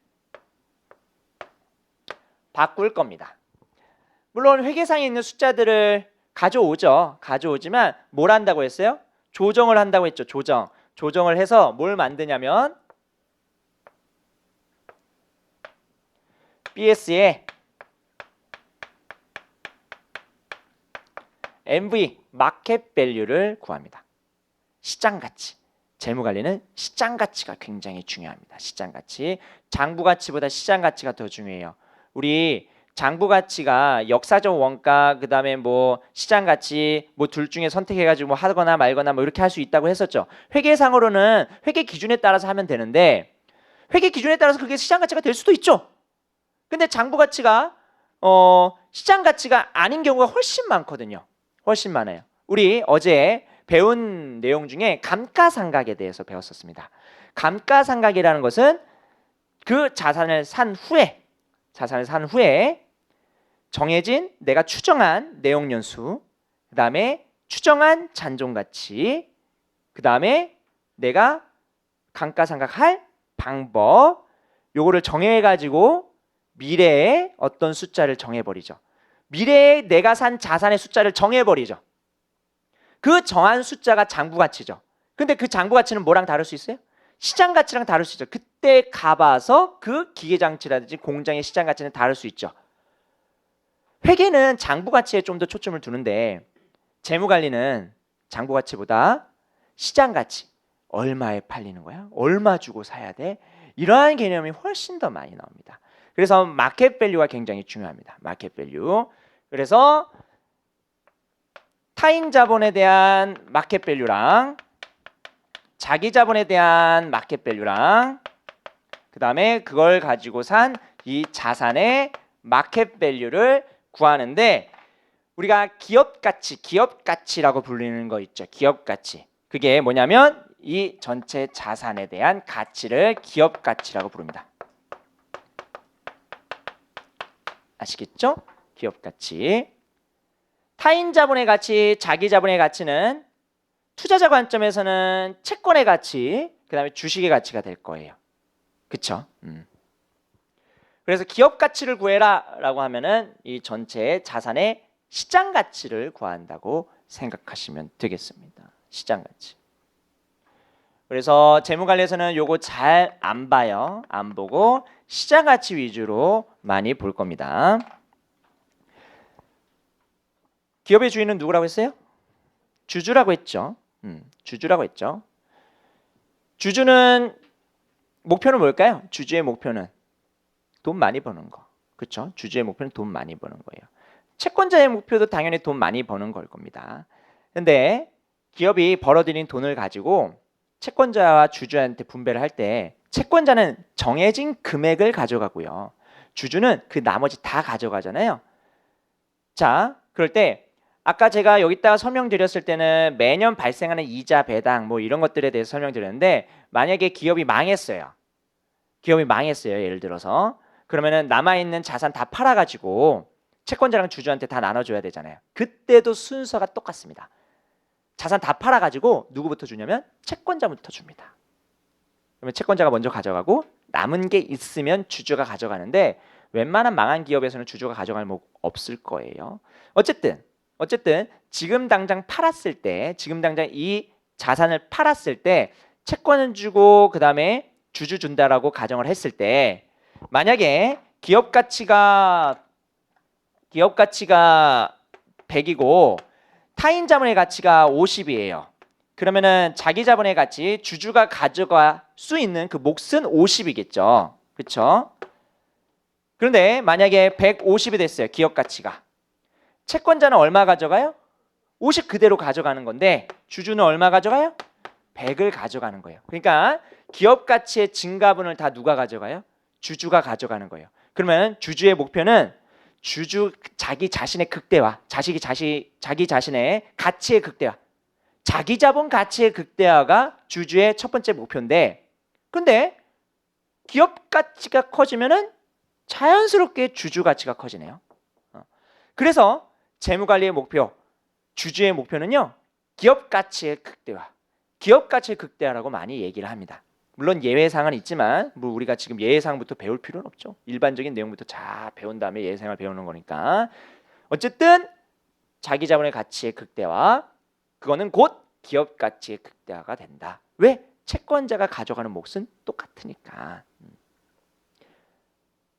바꿀 겁니다. 물론 회계상에 있는 숫자들을 가져오지만 뭘 한다고 했어요? 조정을 한다고 했죠. 조정을 해서 뭘 만드냐면 BS에 MV 마켓 밸류를 구합니다. 시장 가치. 재무 관리는 시장 가치가 굉장히 중요합니다. 시장 가치. 장부 가치보다 시장 가치가 더 중요해요. 우리 장부 가치가 역사적 원가 그다음에 뭐 시장 가치 뭐 둘 중에 선택해 가지고 뭐 하거나 말거나 뭐 이렇게 할 수 있다고 했었죠. 회계상으로는 회계 기준에 따라서 하면 되는데 회계 기준에 따라서 그게 시장 가치가 될 수도 있죠. 근데 장부 가치가 시장 가치가 아닌 경우가 훨씬 많거든요. 훨씬 많아요. 우리 어제 배운 내용 중에 감가상각에 대해서 배웠었습니다. 감가상각이라는 것은 그 자산을 산 후에 정해진 내가 추정한 내용연수, 그 다음에 추정한 잔존가치, 그 다음에 내가 감가상각할 방법, 요거를 정해가지고 미래에 어떤 숫자를 정해버리죠. 미래에 내가 산 자산의 숫자를 정해버리죠. 그 정한 숫자가 장부가치죠. 근데 그 장부가치는 뭐랑 다를 수 있어요? 시장가치랑 다를 수 있죠. 그때 가봐서 그 기계장치라든지 공장의 시장가치는 다를 수 있죠. 회계는 장부가치에 좀 더 초점을 두는데 재무관리는 장부가치보다 시장가치, 얼마에 팔리는 거야? 얼마 주고 사야 돼? 이러한 개념이 훨씬 더 많이 나옵니다. 그래서 마켓 밸류가 굉장히 중요합니다. 마켓 밸류. 그래서 타인 자본에 대한 마켓 밸류랑 자기 자본에 대한 마켓 밸류랑 그 다음에 그걸 가지고 산 이 자산의 마켓 밸류를 구하는데 우리가 기업 가치라고 불리는 거 있죠. 기업 가치. 그게 뭐냐면 이 전체 자산에 대한 가치를 기업 가치라고 부릅니다. 아시겠죠? 기업 가치. 타인 자본의 가치, 자기 자본의 가치는 투자자 관점에서는 채권의 가치, 그 다음에 주식의 가치가 될 거예요. 그쵸? 그래서 기업 가치를 구해라 라고 하면은 이 전체 자산의 시장 가치를 구한다고 생각하시면 되겠습니다. 시장 가치. 그래서 재무관리에서는 요거 잘 안 봐요. 안 보고 시장 가치 위주로 많이 볼 겁니다. 기업의 주인은 누구라고 했어요? 주주라고 했죠. 주주라고 했죠. 주주는 목표는 뭘까요? 주주의 목표는 돈 많이 버는 거. 그렇죠? 주주의 목표는 돈 많이 버는 거예요. 채권자의 목표도 당연히 돈 많이 버는 걸 겁니다. 근데 기업이 벌어들인 돈을 가지고 채권자와 주주한테 분배를 할 때 채권자는 정해진 금액을 가져가고요. 주주는 그 나머지 다 가져가잖아요. 자, 그럴 때 아까 제가 여기다가 설명드렸을 때는 매년 발생하는 이자 배당 뭐 이런 것들에 대해서 설명드렸는데 만약에 기업이 망했어요. 기업이 망했어요. 예를 들어서 그러면은 남아있는 자산 다 팔아가지고 채권자랑 주주한테 다 나눠줘야 되잖아요. 그때도 순서가 똑같습니다. 자산 다 팔아가지고 누구부터 주냐면 채권자부터 줍니다. 그러면 채권자가 먼저 가져가고 남은 게 있으면 주주가 가져가는데 웬만한 망한 기업에서는 주주가 가져갈 목 없을 거예요. 어쨌든 지금 당장 팔았을 때 지금 당장 이 자산을 팔았을 때 채권은 주고 그 다음에 주주 준다라고 가정을 했을 때 만약에 기업 가치가 100이고 타인 자본의 가치가 50이에요. 그러면은 자기 자본의 가치 주주가 가져갈 수 있는 그 몫은 50이겠죠. 그렇죠? 그런데 만약에 150이 됐어요. 기업 가치가. 채권자는 얼마 가져가요? 50 그대로 가져가는 건데 주주는 얼마 가져가요? 100을 가져가는 거예요. 그러니까 기업 가치의 증가분을 다 누가 가져가요? 주주가 가져가는 거예요. 그러면 주주의 목표는 자기 자신의 극대화, 자기 자신의 가치의 극대화, 자기 자본 가치의 극대화가 주주의 첫 번째 목표인데, 근데 기업 가치가 커지면은 자연스럽게 주주 가치가 커지네요. 그래서 재무관리의 목표, 주주의 목표는요, 기업 가치의 극대화, 기업 가치의 극대화라고 많이 얘기를 합니다. 물론 예외사항은 있지만 뭐 우리가 지금 예외사항부터 배울 필요는 없죠. 일반적인 내용부터 잘 배운 다음에 예외사항을 배우는 거니까. 어쨌든 자기 자본의 가치의 극대화, 그거는 곧 기업 가치의 극대화가 된다. 왜? 채권자가 가져가는 몫은 똑같으니까.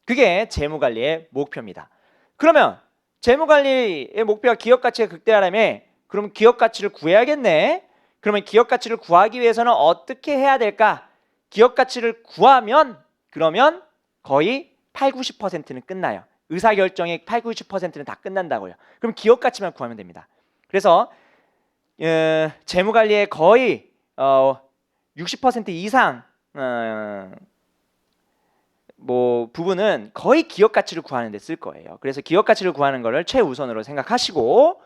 그게 재무관리의 목표입니다. 그러면 재무관리의 목표가 기업 가치의 극대화라며 그러면 기업 가치를 구해야겠네. 그러면 기업 가치를 구하기 위해서는 어떻게 해야 될까? 기업 가치를 구하면 그러면 거의 80-90%는 끝나요. 의사결정의 80-90%는 다 끝난다고요. 그럼 기업 가치만 구하면 됩니다. 그래서 재무관리의 거의 60% 이상 뭐 부분은 거의 기업 가치를 구하는 데 쓸 거예요. 그래서 기업 가치를 구하는 거를 최우선으로 생각하시고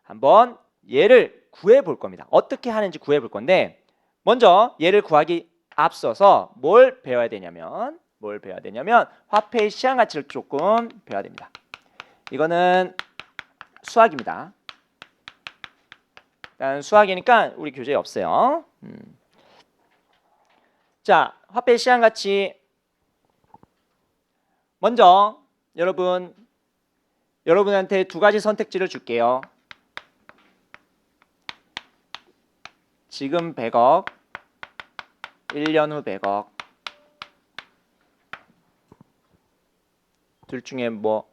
한번 얘를 구해 볼 겁니다. 어떻게 하는지 구해 볼 건데 먼저 얘를 구하기 앞서서 뭘 배워야 되냐면 화폐의 시장 가치를 조금 배워야 됩니다. 이거는 수학입니다. 일단 수학이니까 우리 교재에 없어요. 자, 화폐의 시장 가치 먼저 여러분한테 두 가지 선택지를 줄게요. 지금 100억, 1년 후 100억. 둘 중에 뭐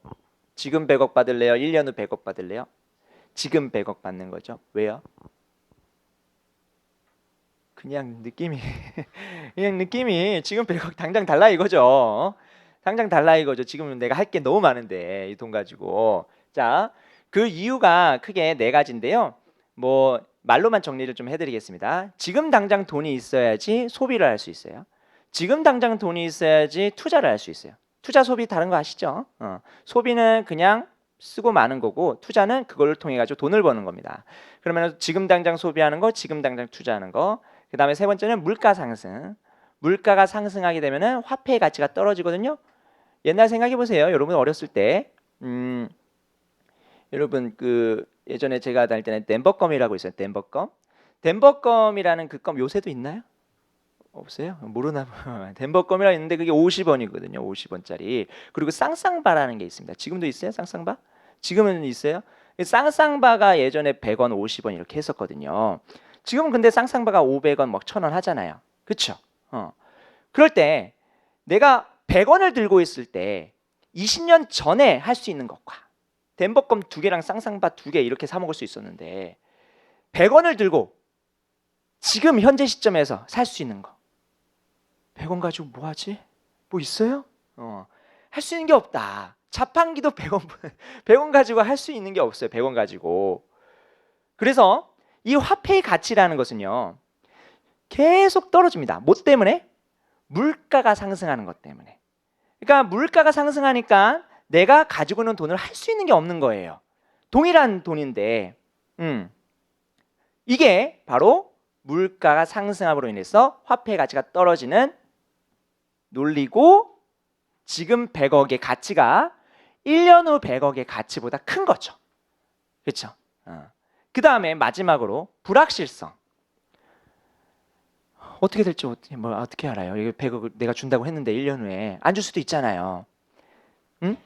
지금 100억 받을래요? 1년 후 100억 받을래요? 지금 100억 받는 거죠. 왜요? 그냥 느낌이 지금 100억 당장 달라 이거죠. 당장 달라 이거죠. 지금 내가 할 게 너무 많은데 이 돈 가지고. 자, 그 이유가 크게 네 가지인데요. 뭐 말로만 정리를 좀 해드리겠습니다. 지금 당장 돈이 있어야지 소비를 할 수 있어요. 지금 당장 돈이 있어야지 투자를 할 수 있어요. 투자 소비 다른 거 아시죠? 소비는 그냥 쓰고 마는 거고 투자는 그걸 통해 가지고 돈을 버는 겁니다. 그러면 지금 당장 소비하는 거, 지금 당장 투자하는 거. 그 다음에 세 번째는 물가 상승. 물가가 상승하게 되면은 화폐의 가치가 떨어지거든요. 옛날 생각해 보세요. 여러분 어렸을 때, 여러분 그 예전에 제가 다닐 때는 덴버껌이라고 있어요. 덴버껌이라는 그 껌 요새도 있나요? 없어요? 모르나 봐. 덴버껌이라 있는데 그게 50원이거든요. 50원짜리. 그리고 쌍쌍바라는 게 있습니다. 지금도 있어요? 쌍쌍바? 지금은 있어요? 쌍쌍바가 예전에 100원, 50원 이렇게 했었거든요. 지금은 근데 쌍쌍바가 500원, 막 1000원 하잖아요. 그렇죠? 그럴 때 내가 100원을 들고 있을 때 20년 전에 할 수 있는 것과 덴버껌 2개랑 쌍쌍바 2개 이렇게 사 먹을 수 있었는데 100원을 들고 지금 현재 시점에서 살 수 있는 거 100원 가지고 뭐 하지? 뭐 있어요? 할 수 있는 게 없다. 자판기도 100원 가지고 할 수 있는 게 없어요. 100원 가지고. 그래서 이 화폐의 가치라는 것은요 계속 떨어집니다. 뭐 때문에? 물가가 상승하는 것 때문에. 그러니까 물가가 상승하니까 내가 가지고 있는 돈을 할 수 있는 게 없는 거예요. 동일한 돈인데 이게 바로 물가가 상승함으로 인해서 화폐 가치가 떨어지는 논리고, 지금 100억의 가치가 1년 후 100억의 가치보다 큰 거죠. 그렇죠? 그 다음에 마지막으로 불확실성. 어떻게 될지 어떻게 알아요? 이게 100억을 내가 준다고 했는데 1년 후에 안 줄 수도 있잖아요. 응?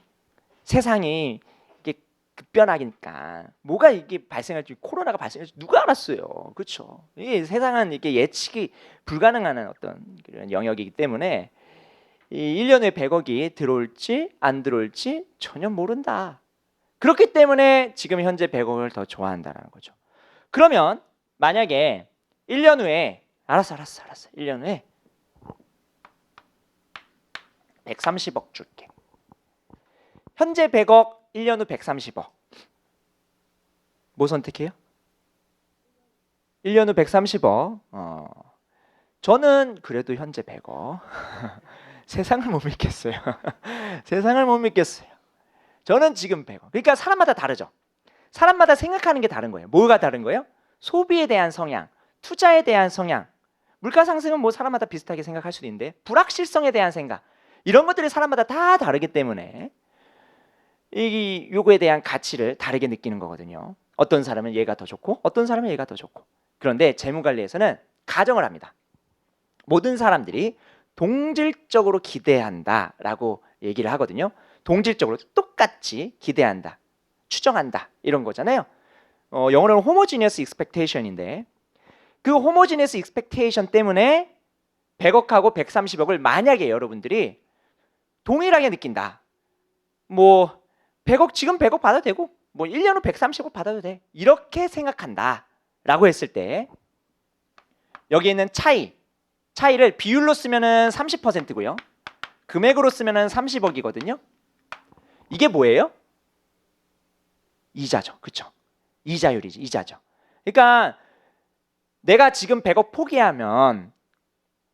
세상이 이게 급변하니까 뭐가 이게 발생할지, 코로나가 발생할지 누가 알았어요. 그렇죠? 이게 세상은 이게 예측이 불가능한 어떤 그런 영역이기 때문에 이 1년 후에 100억이 들어올지 안 들어올지 전혀 모른다. 그렇기 때문에 지금 현재 100억을 더 좋아한다는 거죠. 그러면 만약에 1년 후에 알았어. 1년 후에 130억 줄게. 현재 100억, 1년 후 130억. 뭐 선택해요? 1년 후 130억. 저는 그래도 현재 100억. 세상을 못 믿겠어요. 세상을 못 믿겠어요. 저는 지금 100억. 그러니까 사람마다 다르죠. 사람마다 생각하는 게 다른 거예요. 뭐가 다른 거예요? 소비에 대한 성향, 투자에 대한 성향. 물가 상승은 뭐 사람마다 비슷하게 생각할 수도 있는데, 불확실성에 대한 생각, 이런 것들이 사람마다 다 다르기 때문에 이 요거에 대한 가치를 다르게 느끼는 거거든요. 어떤 사람은 얘가 더 좋고 어떤 사람은 얘가 더 좋고. 그런데 재무관리에서는 가정을 합니다. 모든 사람들이 동질적으로 기대한다라고 얘기를 하거든요. 동질적으로 똑같이 기대한다, 추정한다, 이런 거잖아요. 영어로는 homogeneous expectation인데, 그 homogeneous expectation 때문에 100억하고 130억을 만약에 여러분들이 동일하게 느낀다. 뭐 100억, 지금 100억 받아도 되고 뭐 1년 후 130억 받아도 돼, 이렇게 생각한다 라고 했을 때, 여기 있는 차이를 비율로 쓰면은 30%고요 금액으로 쓰면은 30억이거든요 이게 뭐예요? 이자죠. 그쵸? 이자율이지. 이자죠. 그러니까 내가 지금 100억 포기하면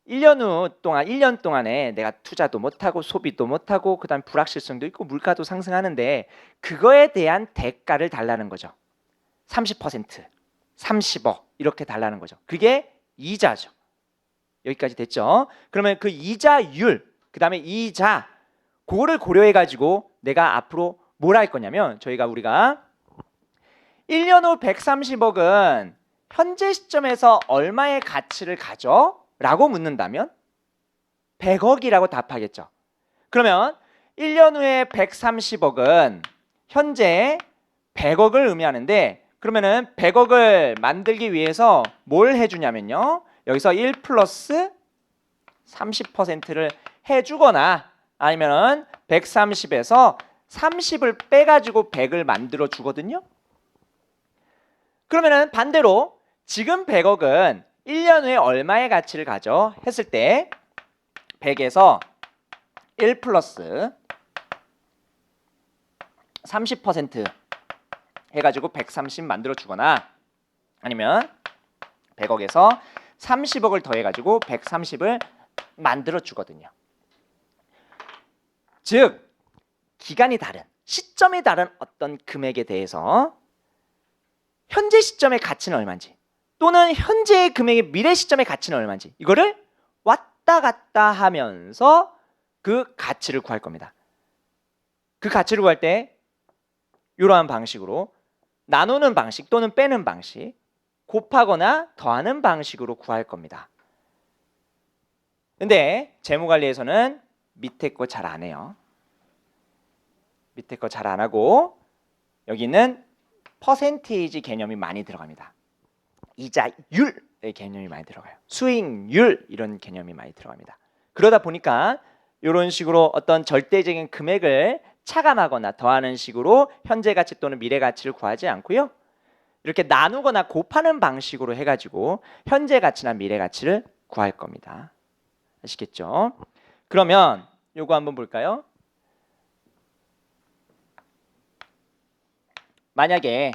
1년 동안에 내가 투자도 못하고 소비도 못하고 그다음 불확실성도 있고 물가도 상승하는데, 그거에 대한 대가를 달라는 거죠. 30%, 30억 이렇게 달라는 거죠. 그게 이자죠. 여기까지 됐죠? 그러면 그 이자율, 그 다음에 이자, 그거를 고려해 가지고 내가 앞으로 뭘 할 거냐면, 우리가 1년 후 130억은 현재 시점에서 얼마의 가치를 가져? 라고 묻는다면 100억이라고 답하겠죠. 그러면 1년 후에 130억은 현재 100억을 의미하는데, 그러면은 100억을 만들기 위해서 뭘 해주냐면요, 여기서 1 플러스 30%를 해주거나, 아니면은 130에서 30을 빼가지고 100을 만들어 주거든요. 그러면은 반대로 지금 100억은 1년 후에 얼마의 가치를 가져? 했을 때 100에서 1 플러스 30% 해가지고 130 만들어 주거나, 아니면 100억에서 30억을 더해가지고 130을 만들어 주거든요. 즉 기간이 다른, 시점이 다른 어떤 금액에 대해서 현재 시점의 가치는 얼마인지, 또는 현재의 금액의 미래 시점의 가치는 얼마인지, 이거를 왔다 갔다 하면서 그 가치를 구할 겁니다. 그 가치를 구할 때 이러한 방식으로 나누는 방식 또는 빼는 방식, 곱하거나 더하는 방식으로 구할 겁니다. 근데 재무관리에서는 밑에 거 잘 안 해요. 밑에 거 잘 안 하고 여기는 퍼센테이지 개념이 많이 들어갑니다. 이자율의 개념이 많이 들어가요. 수익률, 이런 개념이 많이 들어갑니다. 그러다 보니까 이런 식으로 어떤 절대적인 금액을 차감하거나 더하는 식으로 현재 가치 또는 미래 가치를 구하지 않고요, 이렇게 나누거나 곱하는 방식으로 해가지고 현재 가치나 미래 가치를 구할 겁니다. 아시겠죠? 그러면 요거 한번 볼까요? 만약에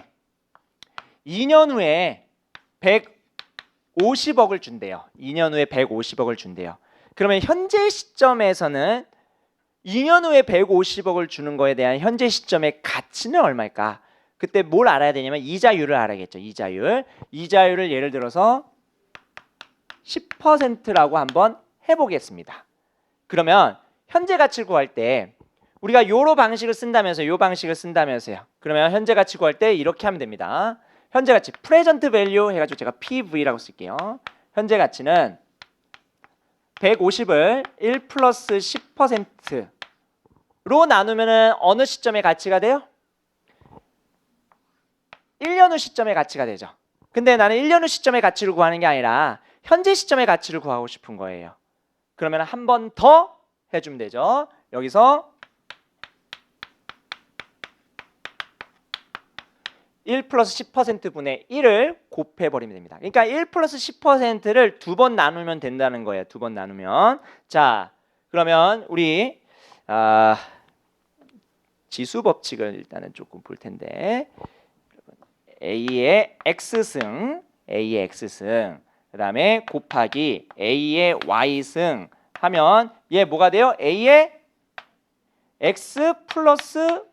2년 후에 150억을 준대요. 2년 후에 150억을 준대요. 그러면 현재 시점에서는 2년 후에 150억을 주는 거에 대한 현재 시점의 가치는 얼마일까? 그때 뭘 알아야 되냐면 이자율을 알아야겠죠. 이자율을 예를 들어서 10%라고 한번 해보겠습니다. 그러면 현재 가치를 구할 때 우리가 요로 방식을 쓴다면서요. 요 방식을 쓴다면서요. 그러면 현재 가치 구할 때 이렇게 하면 됩니다. 현재 가치 present value 해가지고 제가 PV라고 쓸게요. 현재 가치는 150을 1 플러스 10%로 나누면은 어느 시점의 가치가 돼요? 1년 후 시점의 가치가 되죠. 근데 나는 1년 후 시점의 가치를 구하는 게 아니라 현재 시점의 가치를 구하고 싶은 거예요. 그러면 한 번 더 해주면 되죠. 여기서 1 플러스 10% 분의 1을 곱해버리면 됩니다. 그러니까 1 플러스 10%를 두 번 나누면 된다는 거예요. 두 번 나누면. 자, 그러면 우리 지수 법칙을 일단은 조금 볼 텐데 A의 X승, 그 다음에 곱하기 A의 Y승 하면 얘 뭐가 돼요? A의 X 플러스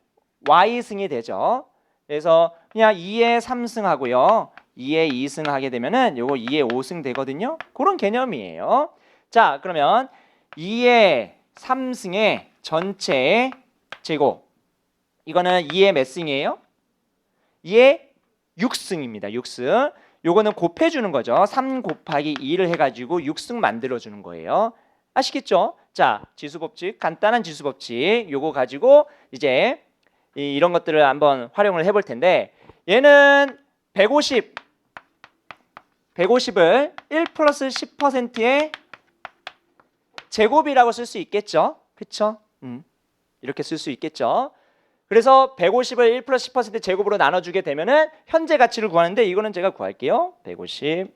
Y승이 되죠. 그래서 그냥 2의 3승 하고요. 2의 2승 하게 되면은 요거 2의 5승 되거든요. 그런 개념이에요. 자, 그러면 2의 3승의 전체 제곱. 이거는 2의 몇 승이에요? 2의 6승입니다. 6승. 요거는 곱해 주는 거죠. 3 곱하기 2를 해 가지고 6승 만들어 주는 거예요. 아시겠죠? 자, 지수 법칙, 간단한 지수 법칙. 요거 가지고 이제 이런 것들을 한번 활용을 해볼 텐데 얘는 150을 1 플러스 10%의 제곱이라고 쓸 수 있겠죠? 그쵸? 이렇게 쓸 수 있겠죠? 그래서 150을 1 플러스 10% 제곱으로 나눠주게 되면은 현재 가치를 구하는데 이거는 제가 구할게요. 150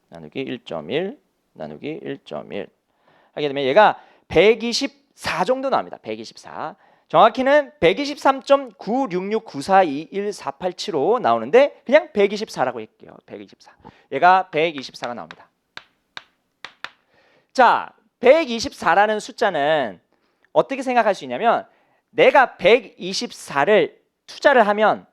나누기 1.1 나누기 1.1 하게 되면 얘가 124 정도 나옵니다. 124. 정확히는 123.96694214875 나오는데 그냥 124라고 할게요. 124. 얘가 124가 나옵니다. 자, 124라는 숫자는 어떻게 생각할 수 있냐면 내가 124를 투자를 하면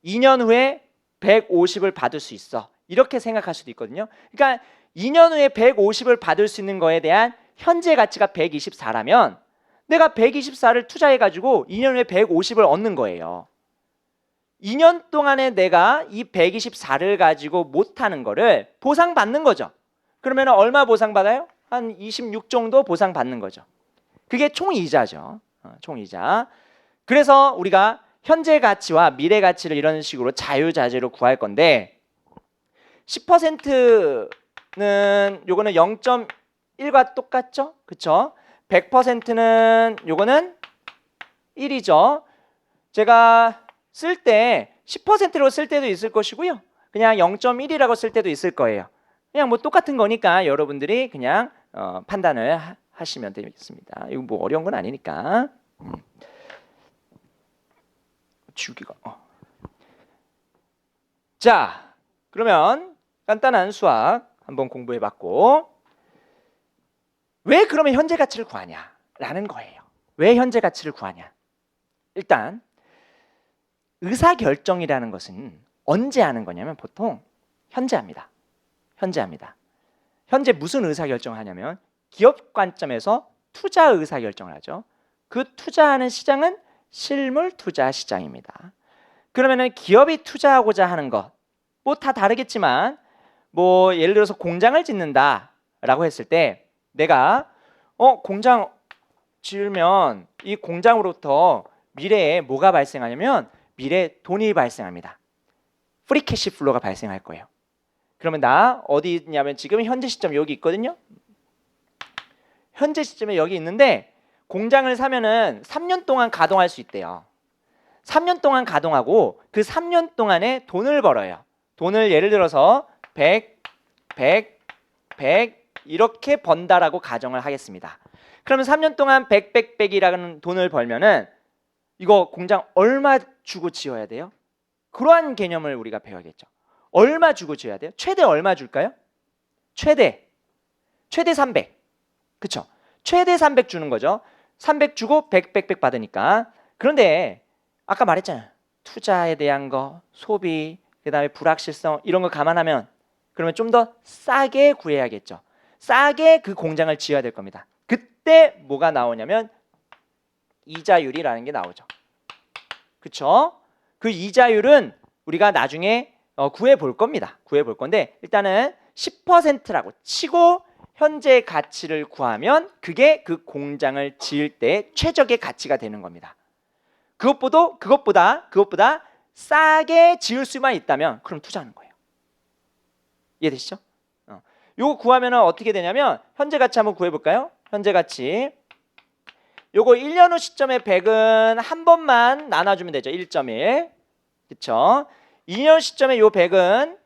2년 후에 150을 받을 수 있어. 이렇게 생각할 수도 있거든요. 그러니까 2년 후에 150을 받을 수 있는 거에 대한 현재 가치가 124라면 내가 124를 투자해가지고 2년 후에 150을 얻는 거예요. 2년 동안에 내가 이 124를 가지고 못하는 거를 보상받는 거죠. 그러면 얼마 보상받아요? 한 26 정도 보상받는 거죠. 그게 총이자죠. 총이자. 그래서 우리가 현재 가치와 미래 가치를 이런 식으로 자유자재로 구할 건데 10%는 요거는 0.1과 똑같죠? 그쵸? 100%는 요거는 1이죠. 제가 쓸 때 10%로 쓸 때도 있을 것이고요. 그냥 0.1이라고 쓸 때도 있을 거예요. 그냥 뭐 똑같은 거니까 여러분들이 그냥 판단을 하시면 되겠습니다. 이거 뭐 어려운 건 아니니까. 지우기가. 자, 그러면 간단한 수학 한번 공부해봤고 왜 그러면 현재 가치를 구하냐라는 거예요. 왜 현재 가치를 구하냐? 일단 의사결정이라는 것은 언제 하는 거냐면 보통 현재 합니다. 현재 무슨 의사결정을 하냐면 기업 관점에서 투자 의사결정을 하죠. 그 투자하는 시장은 실물 투자 시장입니다. 그러면은 기업이 투자하고자 하는 것, 뭐 다 다르겠지만 뭐 예를 들어서 공장을 짓는다라고 했을 때 내가 공장 지으면 이 공장으로부터 미래에 뭐가 발생하냐면 미래에 돈이 발생합니다. 프리캐시 플로우가 발생할 거예요. 그러면 나 어디 있냐면 지금 현재 시점 여기 있거든요. 현재 시점에 여기 있는데 공장을 사면은 3년 동안 가동할 수 있대요. 3년 동안 가동하고 그 3년 동안에 돈을 벌어요. 돈을 예를 들어서 100 이렇게 번다라고 가정을 하겠습니다. 그러면 3년 동안 100이라는 돈을 벌면은 이거 공장 얼마 주고 지어야 돼요? 그러한 개념을 우리가 배워야겠죠. 얼마 주고 지어야 돼요? 최대 얼마 줄까요? 최대 300. 그쵸? 최대 300 주는 거죠. 300 주고 100 받으니까. 그런데 아까 말했잖아요. 투자에 대한 거, 소비, 그다음에 불확실성 이런 거 감안하면 그러면 좀 더 싸게 구해야겠죠. 싸게 그 공장을 지어야 될 겁니다. 그때 뭐가 나오냐면 이자율이라는 게 나오죠. 그쵸? 그 이자율은 우리가 나중에 구해 볼 겁니다. 구해 볼 건데 일단은 10%라고 치고 현재 가치를 구하면 그게 그 공장을 지을 때 최적의 가치가 되는 겁니다. 그것보다 싸게 지을 수만 있다면 그럼 투자하는 거예요. 이해되시죠? 요거 구하면 어떻게 되냐면 현재 가치 한번 구해 볼까요? 현재 가치 요거 1년 후 시점에 100은 한 번만 나눠주면 되죠. 1.1 그쵸? 2년 시점에 요 100은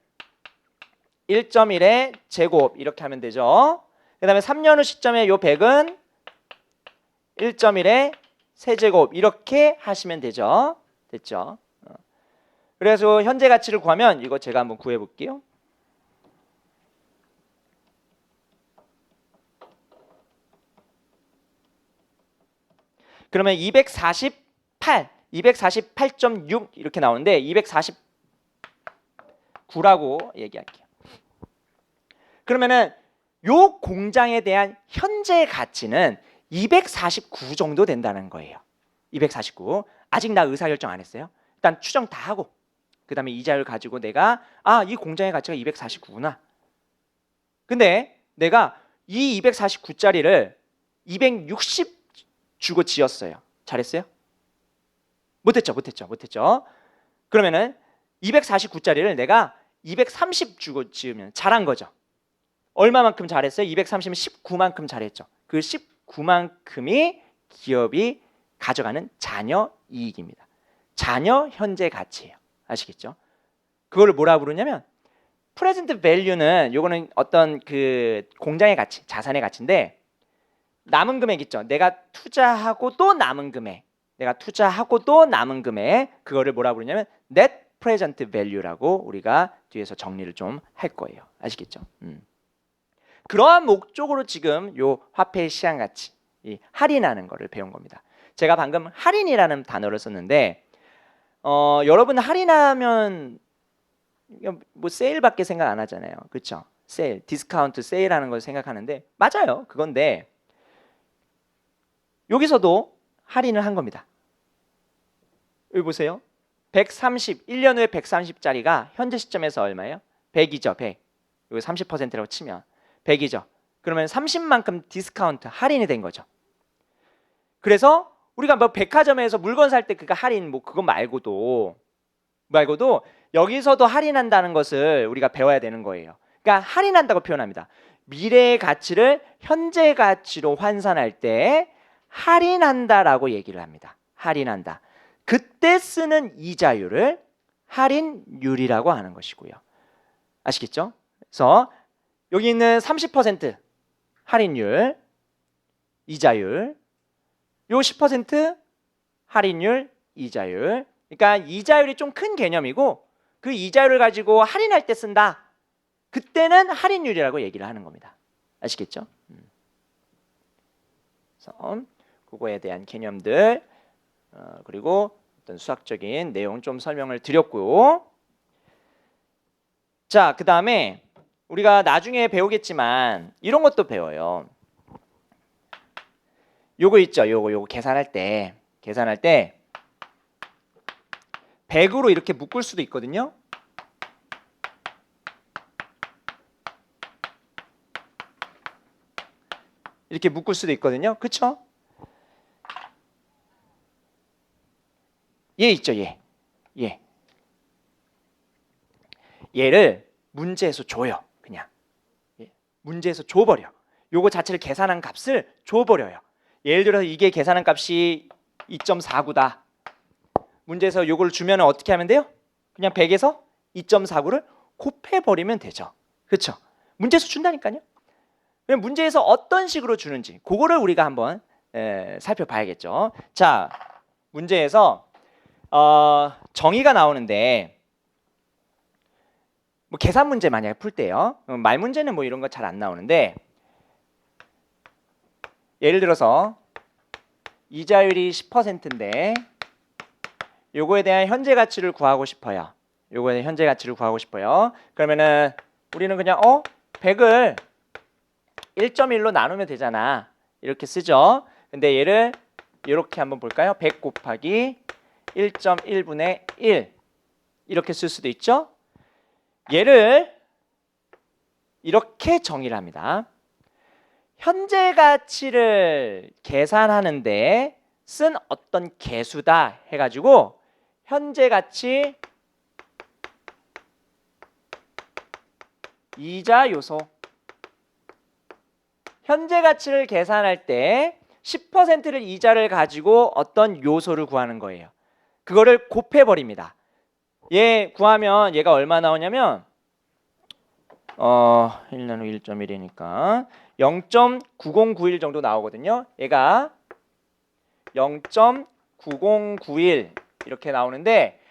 1.1의 제곱 이렇게 하면 되죠. 그 다음에 3년 후 시점에 요 100은 1.1의 세제곱 이렇게 하시면 되죠. 됐죠? 그래서 현재 가치를 구하면 이거 제가 한번 구해 볼게요. 그러면 248.6 이렇게 나오는데 249라고 얘기할게요. 그러면은 요 공장에 대한 현재 가치는 249 정도 된다는 거예요. 249. 아직 나 의사결정 안 했어요. 일단 추정 다 하고 그 다음에 이자율 가지고 내가 이 공장의 가치가 249구나. 근데 내가 이 249짜리를 260 주고 지었어요. 잘했어요? 못했죠. 그러면은 249짜리를 내가 230 주고 지으면 잘한 거죠. 얼마만큼 잘했어요? 230은 19만큼 잘했죠. 그 19만큼이 기업이 가져가는 잔여 이익입니다. 잔여 현재 가치예요. 아시겠죠? 그걸 뭐라 부르냐면 프레젠트 밸류는 요거는 어떤 그 공장의 가치, 자산의 가치인데 남은 금액 있죠. 내가 투자하고 또 남은 금액. 그거를 뭐라 부르냐면 net present value라고 우리가 뒤에서 정리를 좀 할 거예요. 아시겠죠? 그러한 목적으로 지금 요 화폐의 시장 가치, 이 할인하는 거를 배운 겁니다. 제가 방금 할인이라는 단어를 썼는데 여러분 할인하면 뭐 세일밖에 생각 안 하잖아요. 그렇죠? 세일, 디스카운트, 세일하는 걸 생각하는데 맞아요. 그건데 여기서도 할인을 한 겁니다. 여기 보세요. 130, 1년 후에 130짜리가 현재 시점에서 얼마예요? 100이죠. 100. 여기 30%라고 치면 100이죠. 그러면 30만큼 디스카운트, 할인이 된 거죠. 그래서 우리가 뭐 백화점에서 물건 살 때 그거 할인 뭐 그거 말고도 여기서도 할인한다는 것을 우리가 배워야 되는 거예요. 그러니까 할인한다고 표현합니다. 미래의 가치를 현재 가치로 환산할 때 할인한다라고 얘기를 합니다. 할인한다. 그때 쓰는 이자율을 할인율이라고 하는 것이고요. 아시겠죠? 그래서 여기 있는 30% 할인율, 이자율, 요 10% 할인율, 이자율. 그러니까 이자율이 좀 큰 개념이고 그 이자율을 가지고 할인할 때 쓴다. 그때는 할인율이라고 얘기를 하는 겁니다. 아시겠죠? 그래서 그거에 대한 개념들 그리고 어떤 수학적인 내용 좀 설명을 드렸고요. 자, 그 다음에 우리가 나중에 배우겠지만 이런 것도 배워요. 요거 있죠. 요거 계산할 때 100으로 이렇게 묶을 수도 있거든요. 이렇게 묶을 수도 있거든요. 그쵸? 얘 있죠. 얘. 얘를 문제에서 줘요. 그냥 문제에서 줘버려. 요거 자체를 계산한 값을 줘버려요. 예를 들어서 이게 계산한 값이 2.49다. 문제에서 요걸 주면 어떻게 하면 돼요? 그냥 100에서 2.49를 곱해버리면 되죠. 그렇죠? 문제에서 준다니까요. 그럼 문제에서 어떤 식으로 주는지 그거를 우리가 한번 살펴봐야겠죠. 자, 문제에서 정의가 나오는데 뭐 계산 문제 만약에 풀 때요. 말 문제는 뭐 이런 거 잘 안 나오는데 예를 들어서 이자율이 10%인데 요거에 대한 현재 가치를 구하고 싶어요. 요거에 대한 현재 가치를 구하고 싶어요. 그러면은 우리는 그냥 100을 1.1로 나누면 되잖아. 이렇게 쓰죠. 근데 얘를 이렇게 한번 볼까요? 100 곱하기 1.1분의 1 이렇게 쓸 수도 있죠. 얘를 이렇게 정의를 합니다. 현재 가치를 계산하는데 쓴 어떤 개수다 해가지고 현재 가치 이자 요소, 현재 가치를 계산할 때 10%를 이자를 가지고 어떤 요소를 구하는 거예요. 그거를 곱해버립니다. 얘 구하면 얘가 얼마 나오냐면 1 나누기 1.1이니까 0.9091 정도 나오거든요. 얘가 0.9091 이렇게 나오는데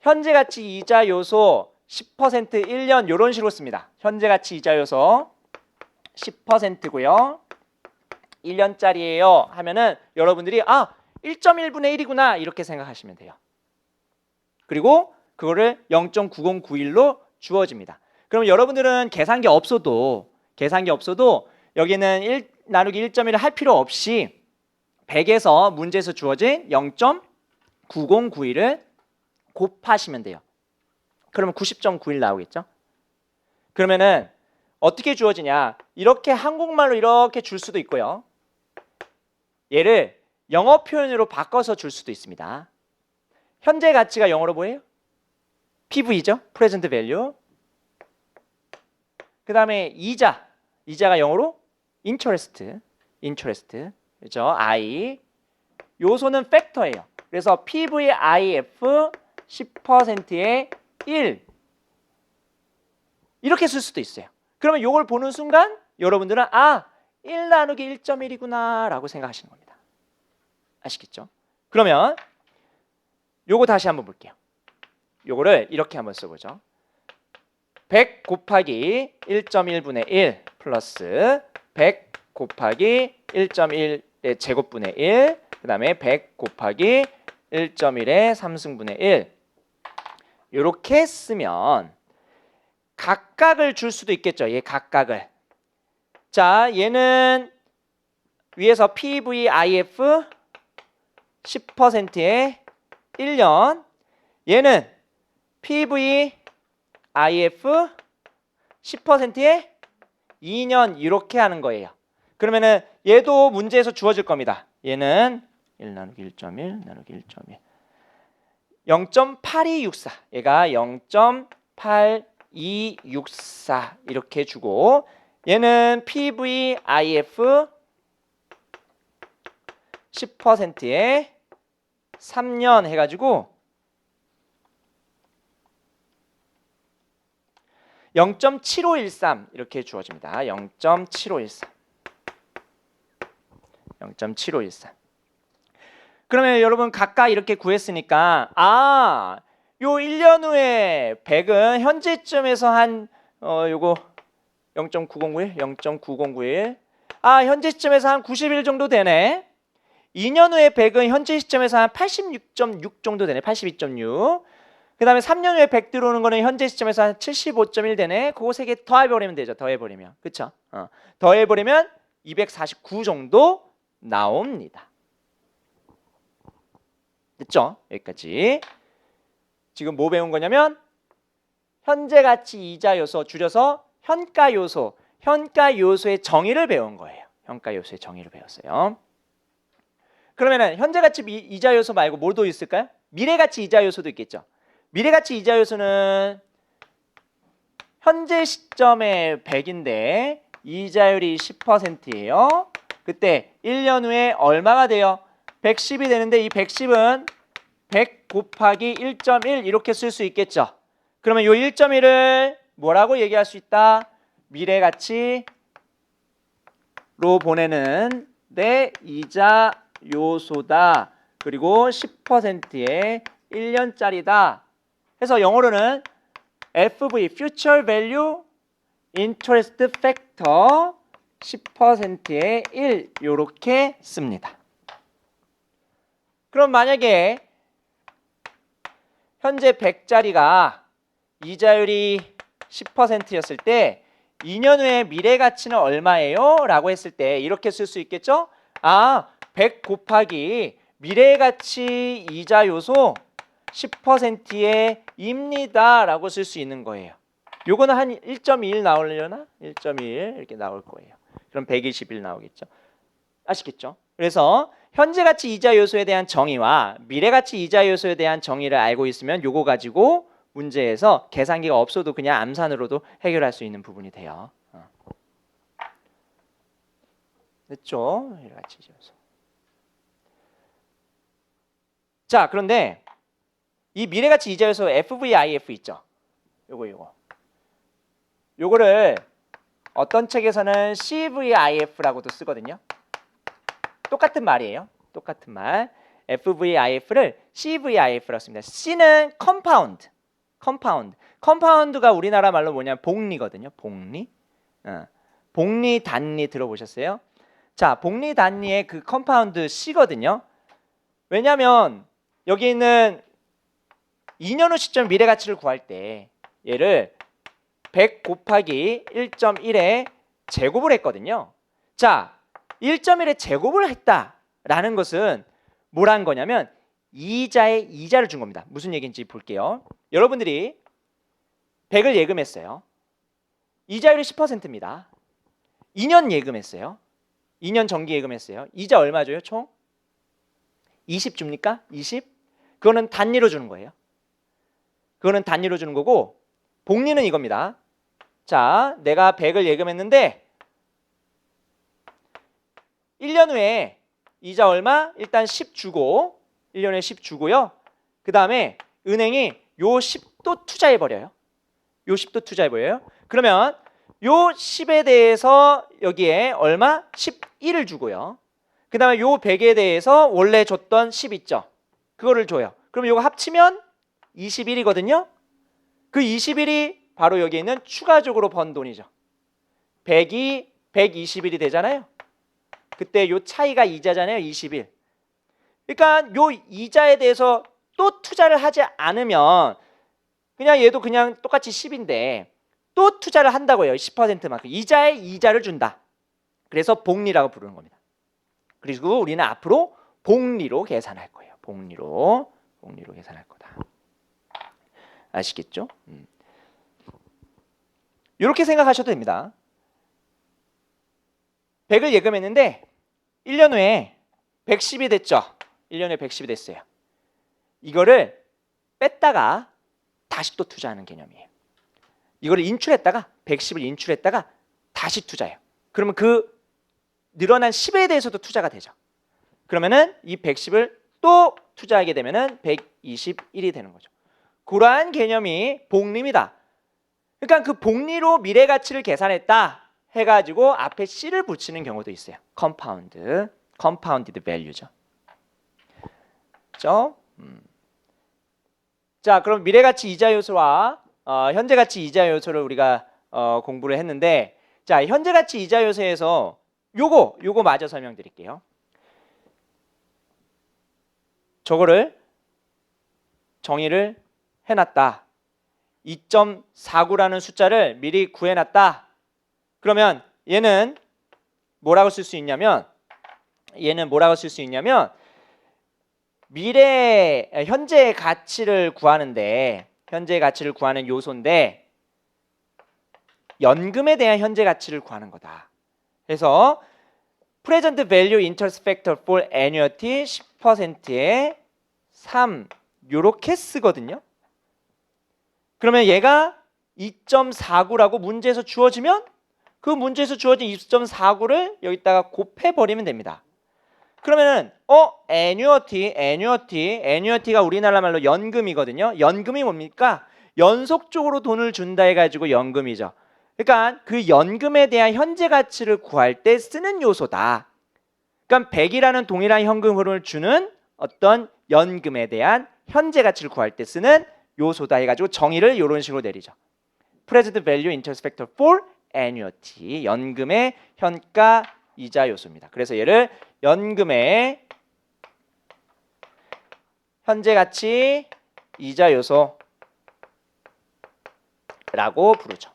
현재 가치 이자 요소 10% 1년 이런 식으로 씁니다. 현재 가치 이자 요소 10%고요. 1년짜리예요 하면은 여러분들이 1.1분의 1이구나 이렇게 생각하시면 돼요. 그리고 그거를 0.9091로 주어집니다. 그럼 여러분들은 계산기 없어도 여기는 1 나누기 1.1을 할 필요 없이 100에서 문제에서 주어진 0.9091을 곱하시면 돼요. 그러면 90.91 나오겠죠? 그러면은 어떻게 주어지냐? 이렇게 한국말로 이렇게 줄 수도 있고요. 얘를 영어 표현으로 바꿔서 줄 수도 있습니다. 현재 가치가 영어로 뭐예요? PV죠? Present Value. 그 다음에 이자가 영어로 interest. 그렇죠? I. 요소는 팩터예요. 그래서 PVIF 10%의 1 이렇게 쓸 수도 있어요. 그러면 이걸 보는 순간 여러분들은 1 나누기 1.1이구나 라고 생각하시는 겁니다. 아시겠죠? 그러면 요거 다시 한번 볼게요. 요거를 이렇게 한번 써보죠. 100 곱하기 1.1분의 1 플러스 100 곱하기 1.1의 제곱분의 1 그 다음에 100 곱하기 1.1의 3승분의 1 이렇게 쓰면 각각을 줄 수도 있겠죠. 얘 각각을. 자, 얘는 위에서 PVIF 10%의 1년, 얘는 PVIF 10%의 2년 이렇게 하는 거예요. 그러면은 얘도 문제에서 주어질 겁니다. 얘는 1 나누기 1.1 나누기 1.1 0.8264 얘가 0.8264 이렇게 주고 얘는 PVIF 10%의 3년 해가지고 0.7513 이렇게 주어집니다. 0.7513 그러면 여러분 각각 이렇게 구했으니까 요 1년 후에 100은 현재점에서 한 요거 0.9091 현재 시점에서 한 90일 정도 되네. 2년 후에 100은 현재 시점에서 한 86.6 정도 되네. 82.6. 그 다음에 3년 후에 100 들어오는 거는 현재 시점에서 한 75.1 되네. 그거 세 개 더해버리면 되죠. 더해버리면. 그쵸? 더해버리면 249 정도 나옵니다. 됐죠? 여기까지. 지금 뭐 배운 거냐면 현재 가치 이자 요소 줄여서 현가 요소의 정의를 배운 거예요. 현가 요소의 정의를 배웠어요. 그러면은 현재 가치 이자 요소 말고 뭐도 있을까요? 미래 가치 이자 요소도 있겠죠. 미래 가치 이자 요소는 현재 시점에 100인데 이자율이 10%예요. 그때 1년 후에 얼마가 돼요? 110이 되는데 이 110은 100 곱하기 1.1 이렇게 쓸 수 있겠죠. 그러면 이 1.1을 뭐라고 얘기할 수 있다? 미래 가치로 보내는 내 이자 요소다. 그리고 10%의 1년짜리다. 해서 영어로는 FV Future Value Interest Factor 10%의 1 이렇게 씁니다. 그럼 만약에 현재 100짜리가 이자율이 10%였을 때 2년 후에 미래 가치는 얼마예요? 라고 했을 때 이렇게 쓸 수 있겠죠? 100 곱하기 미래 가치 이자 요소 10%의 입니다 라고 쓸 수 있는 거예요. 요거는 한 1.1 나오려나? 1.1 이렇게 나올 거예요. 그럼 121 나오겠죠. 아시겠죠? 그래서 현재 가치 이자 요소에 대한 정의와 미래 가치 이자 요소에 대한 정의를 알고 있으면 요거 가지고 문제에서 계산기가 없어도 그냥 암산으로도 해결할 수 있는 부분이 돼요. 됐죠? 미래 가치 이자 요소. 자, 그런데 이 미래 가치 이자 요소 FVIF 있죠? 요거를 어떤 책에서는 CVIF라고도 쓰거든요. 똑같은 말이에요. 똑같은 말. FVIF를 CVIF라고 씁니다. C는 컴파운드. 컴파운드가 우리나라 말로 뭐냐면 복리거든요. 복리. 복리 단리 들어보셨어요? 자, 복리 단리의 그 컴파운드 C거든요. 왜냐면 여기 있는 2년 후 시점 미래 가치를 구할 때 얘를 100 곱하기 1.1에 제곱을 했거든요. 자, 1.1에 제곱을 했다라는 것은 뭐란 거냐면 이자에 이자를 준 겁니다. 무슨 얘기인지 볼게요. 여러분들이 100을 예금했어요. 이자율이 10%입니다. 2년 예금했어요. 2년 정기 예금했어요. 이자 얼마 줘요? 총? 20 줍니까? 20? 그거는 단리로 주는 거예요. 그거는 단리로 주는 거고 복리는 이겁니다. 자, 내가 100을 예금했는데 1년 후에 이자 얼마? 일단 10 주고 1년에 10 주고요. 그 다음에 은행이 요 10도 투자해버려요. 요 10도 투자해버려요. 그러면 요 10에 대해서 여기에 얼마? 11을 주고요. 그 다음에 요 100에 대해서 원래 줬던 10 있죠? 그거를 줘요. 그럼 요거 합치면 21이거든요. 그 21이 바로 여기 있는 추가적으로 번 돈이죠. 100이 121이 되잖아요. 그때 요 차이가 이자잖아요. 21. 그러니까 요 이자에 대해서 또 투자를 하지 않으면 그냥 얘도 그냥 똑같이 10인데 또 투자를 한다고요. 10%만큼 이자에 이자를 준다. 그래서 복리라고 부르는 겁니다. 그리고 우리는 앞으로 복리로 계산할 거예요. 복리로 계산할 거다. 아시겠죠? 이렇게 생각하셔도 됩니다. 100을 예금했는데 1년 후에 110이 됐죠. 1년 후에 110이 됐어요. 이거를 뺐다가 다시 또 투자하는 개념이에요. 이거를 인출했다가 110을 인출했다가 다시 투자해요. 그러면 그 늘어난 10에 대해서도 투자가 되죠. 그러면은 이 110을 또 투자하게 되면은 121이 되는 거죠. 그러한 개념이 복리입니다. 그러니까 그 복리로 미래 가치를 계산했다 해가지고 앞에 C를 붙이는 경우도 있어요. compounded value죠. 그렇죠? 자, 그럼 미래 가치 이자 요소와 현재 가치 이자 요소를 우리가 공부를 했는데, 자, 현재 가치 이자 요소에서 요거 마저 설명드릴게요. 저거를 정의를 해놨다. 2.49라는 숫자를 미리 구해놨다. 그러면 얘는 뭐라고 쓸 수 있냐면 현재 가치를 구하는데 현재 가치를 구하는 요소인데 연금에 대한 현재 가치를 구하는 거다. 그래서 present value interest factor for annuity 10%에 3 요렇게 쓰거든요. 그러면 얘가 2.49라고 문제에서 주어지면 그 문제에서 주어진 2.49를 여기다가 곱해버리면 됩니다. 그러면은 annuity가 우리나라 말로 연금이거든요. 연금이 뭡니까? 연속적으로 돈을 준다 해가지고 연금이죠. 그러니까 그 연금에 대한 현재 가치를 구할 때 쓰는 요소다. 그러니까 100이라는 동일한 현금 흐름을 주는 어떤 연금에 대한 현재 가치를 구할 때 쓰는 요소다 해가지고 정의를 이런 식으로 내리죠. Present value interest factor for annuity. 연금의 현가 이자 요소입니다. 그래서 얘를 연금의 현재 가치 이자 요소라고 부르죠.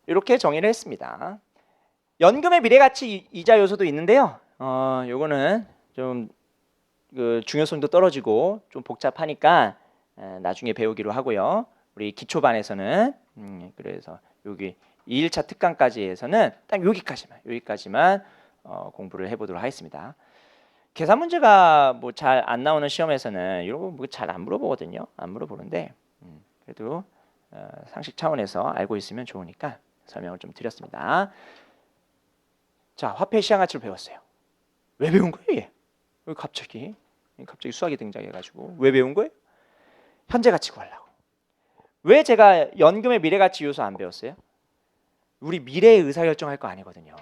이렇게 정의를 했습니다. 연금의 미래가치 이자 요소도 있는데요. 요거는 좀 그 중요성도 떨어지고 좀 복잡하니까 나중에 배우기로 하고요. 우리 기초반에서는 그래서 여기 2일차 특강까지에서는 딱 여기까지만 공부를 해보도록 하겠습니다. 계산 문제가 뭐 잘 안 나오는 시험에서는 이런 거 뭐 잘 안 물어보거든요. 안 물어보는데 그래도 상식 차원에서 알고 있으면 좋으니까 설명을 좀 드렸습니다. 자, 화폐 시장 가치를 배웠어요. 왜 배운 거예요? 얘? 왜 갑자기 수학이 등장해가지고 왜 배운 거예요? 현재 가치 구하려고. 왜 제가 연금의 미래 가치 요소 안 배웠어요? 우리 미래의 의사결정할 거 아니거든요.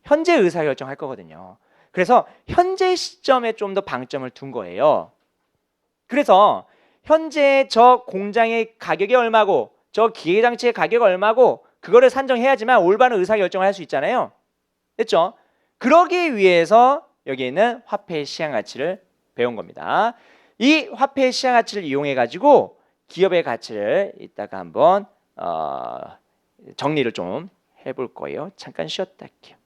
현재 의사결정할 거거든요. 그래서 현재 시점에 좀 더 방점을 둔 거예요. 그래서 현재 저 공장의 가격이 얼마고 저 기계장치의 가격이 얼마고 그거를 산정해야지만 올바른 의사결정을 할 수 있잖아요. 됐죠? 그러기 위해서 여기 있는 화폐의 시장가치를 배운 겁니다. 이 화폐의 시장가치를 이용해 가지고 기업의 가치를 이따가 한번 정리를 좀 해볼 거예요. 잠깐 쉬었다 할게요.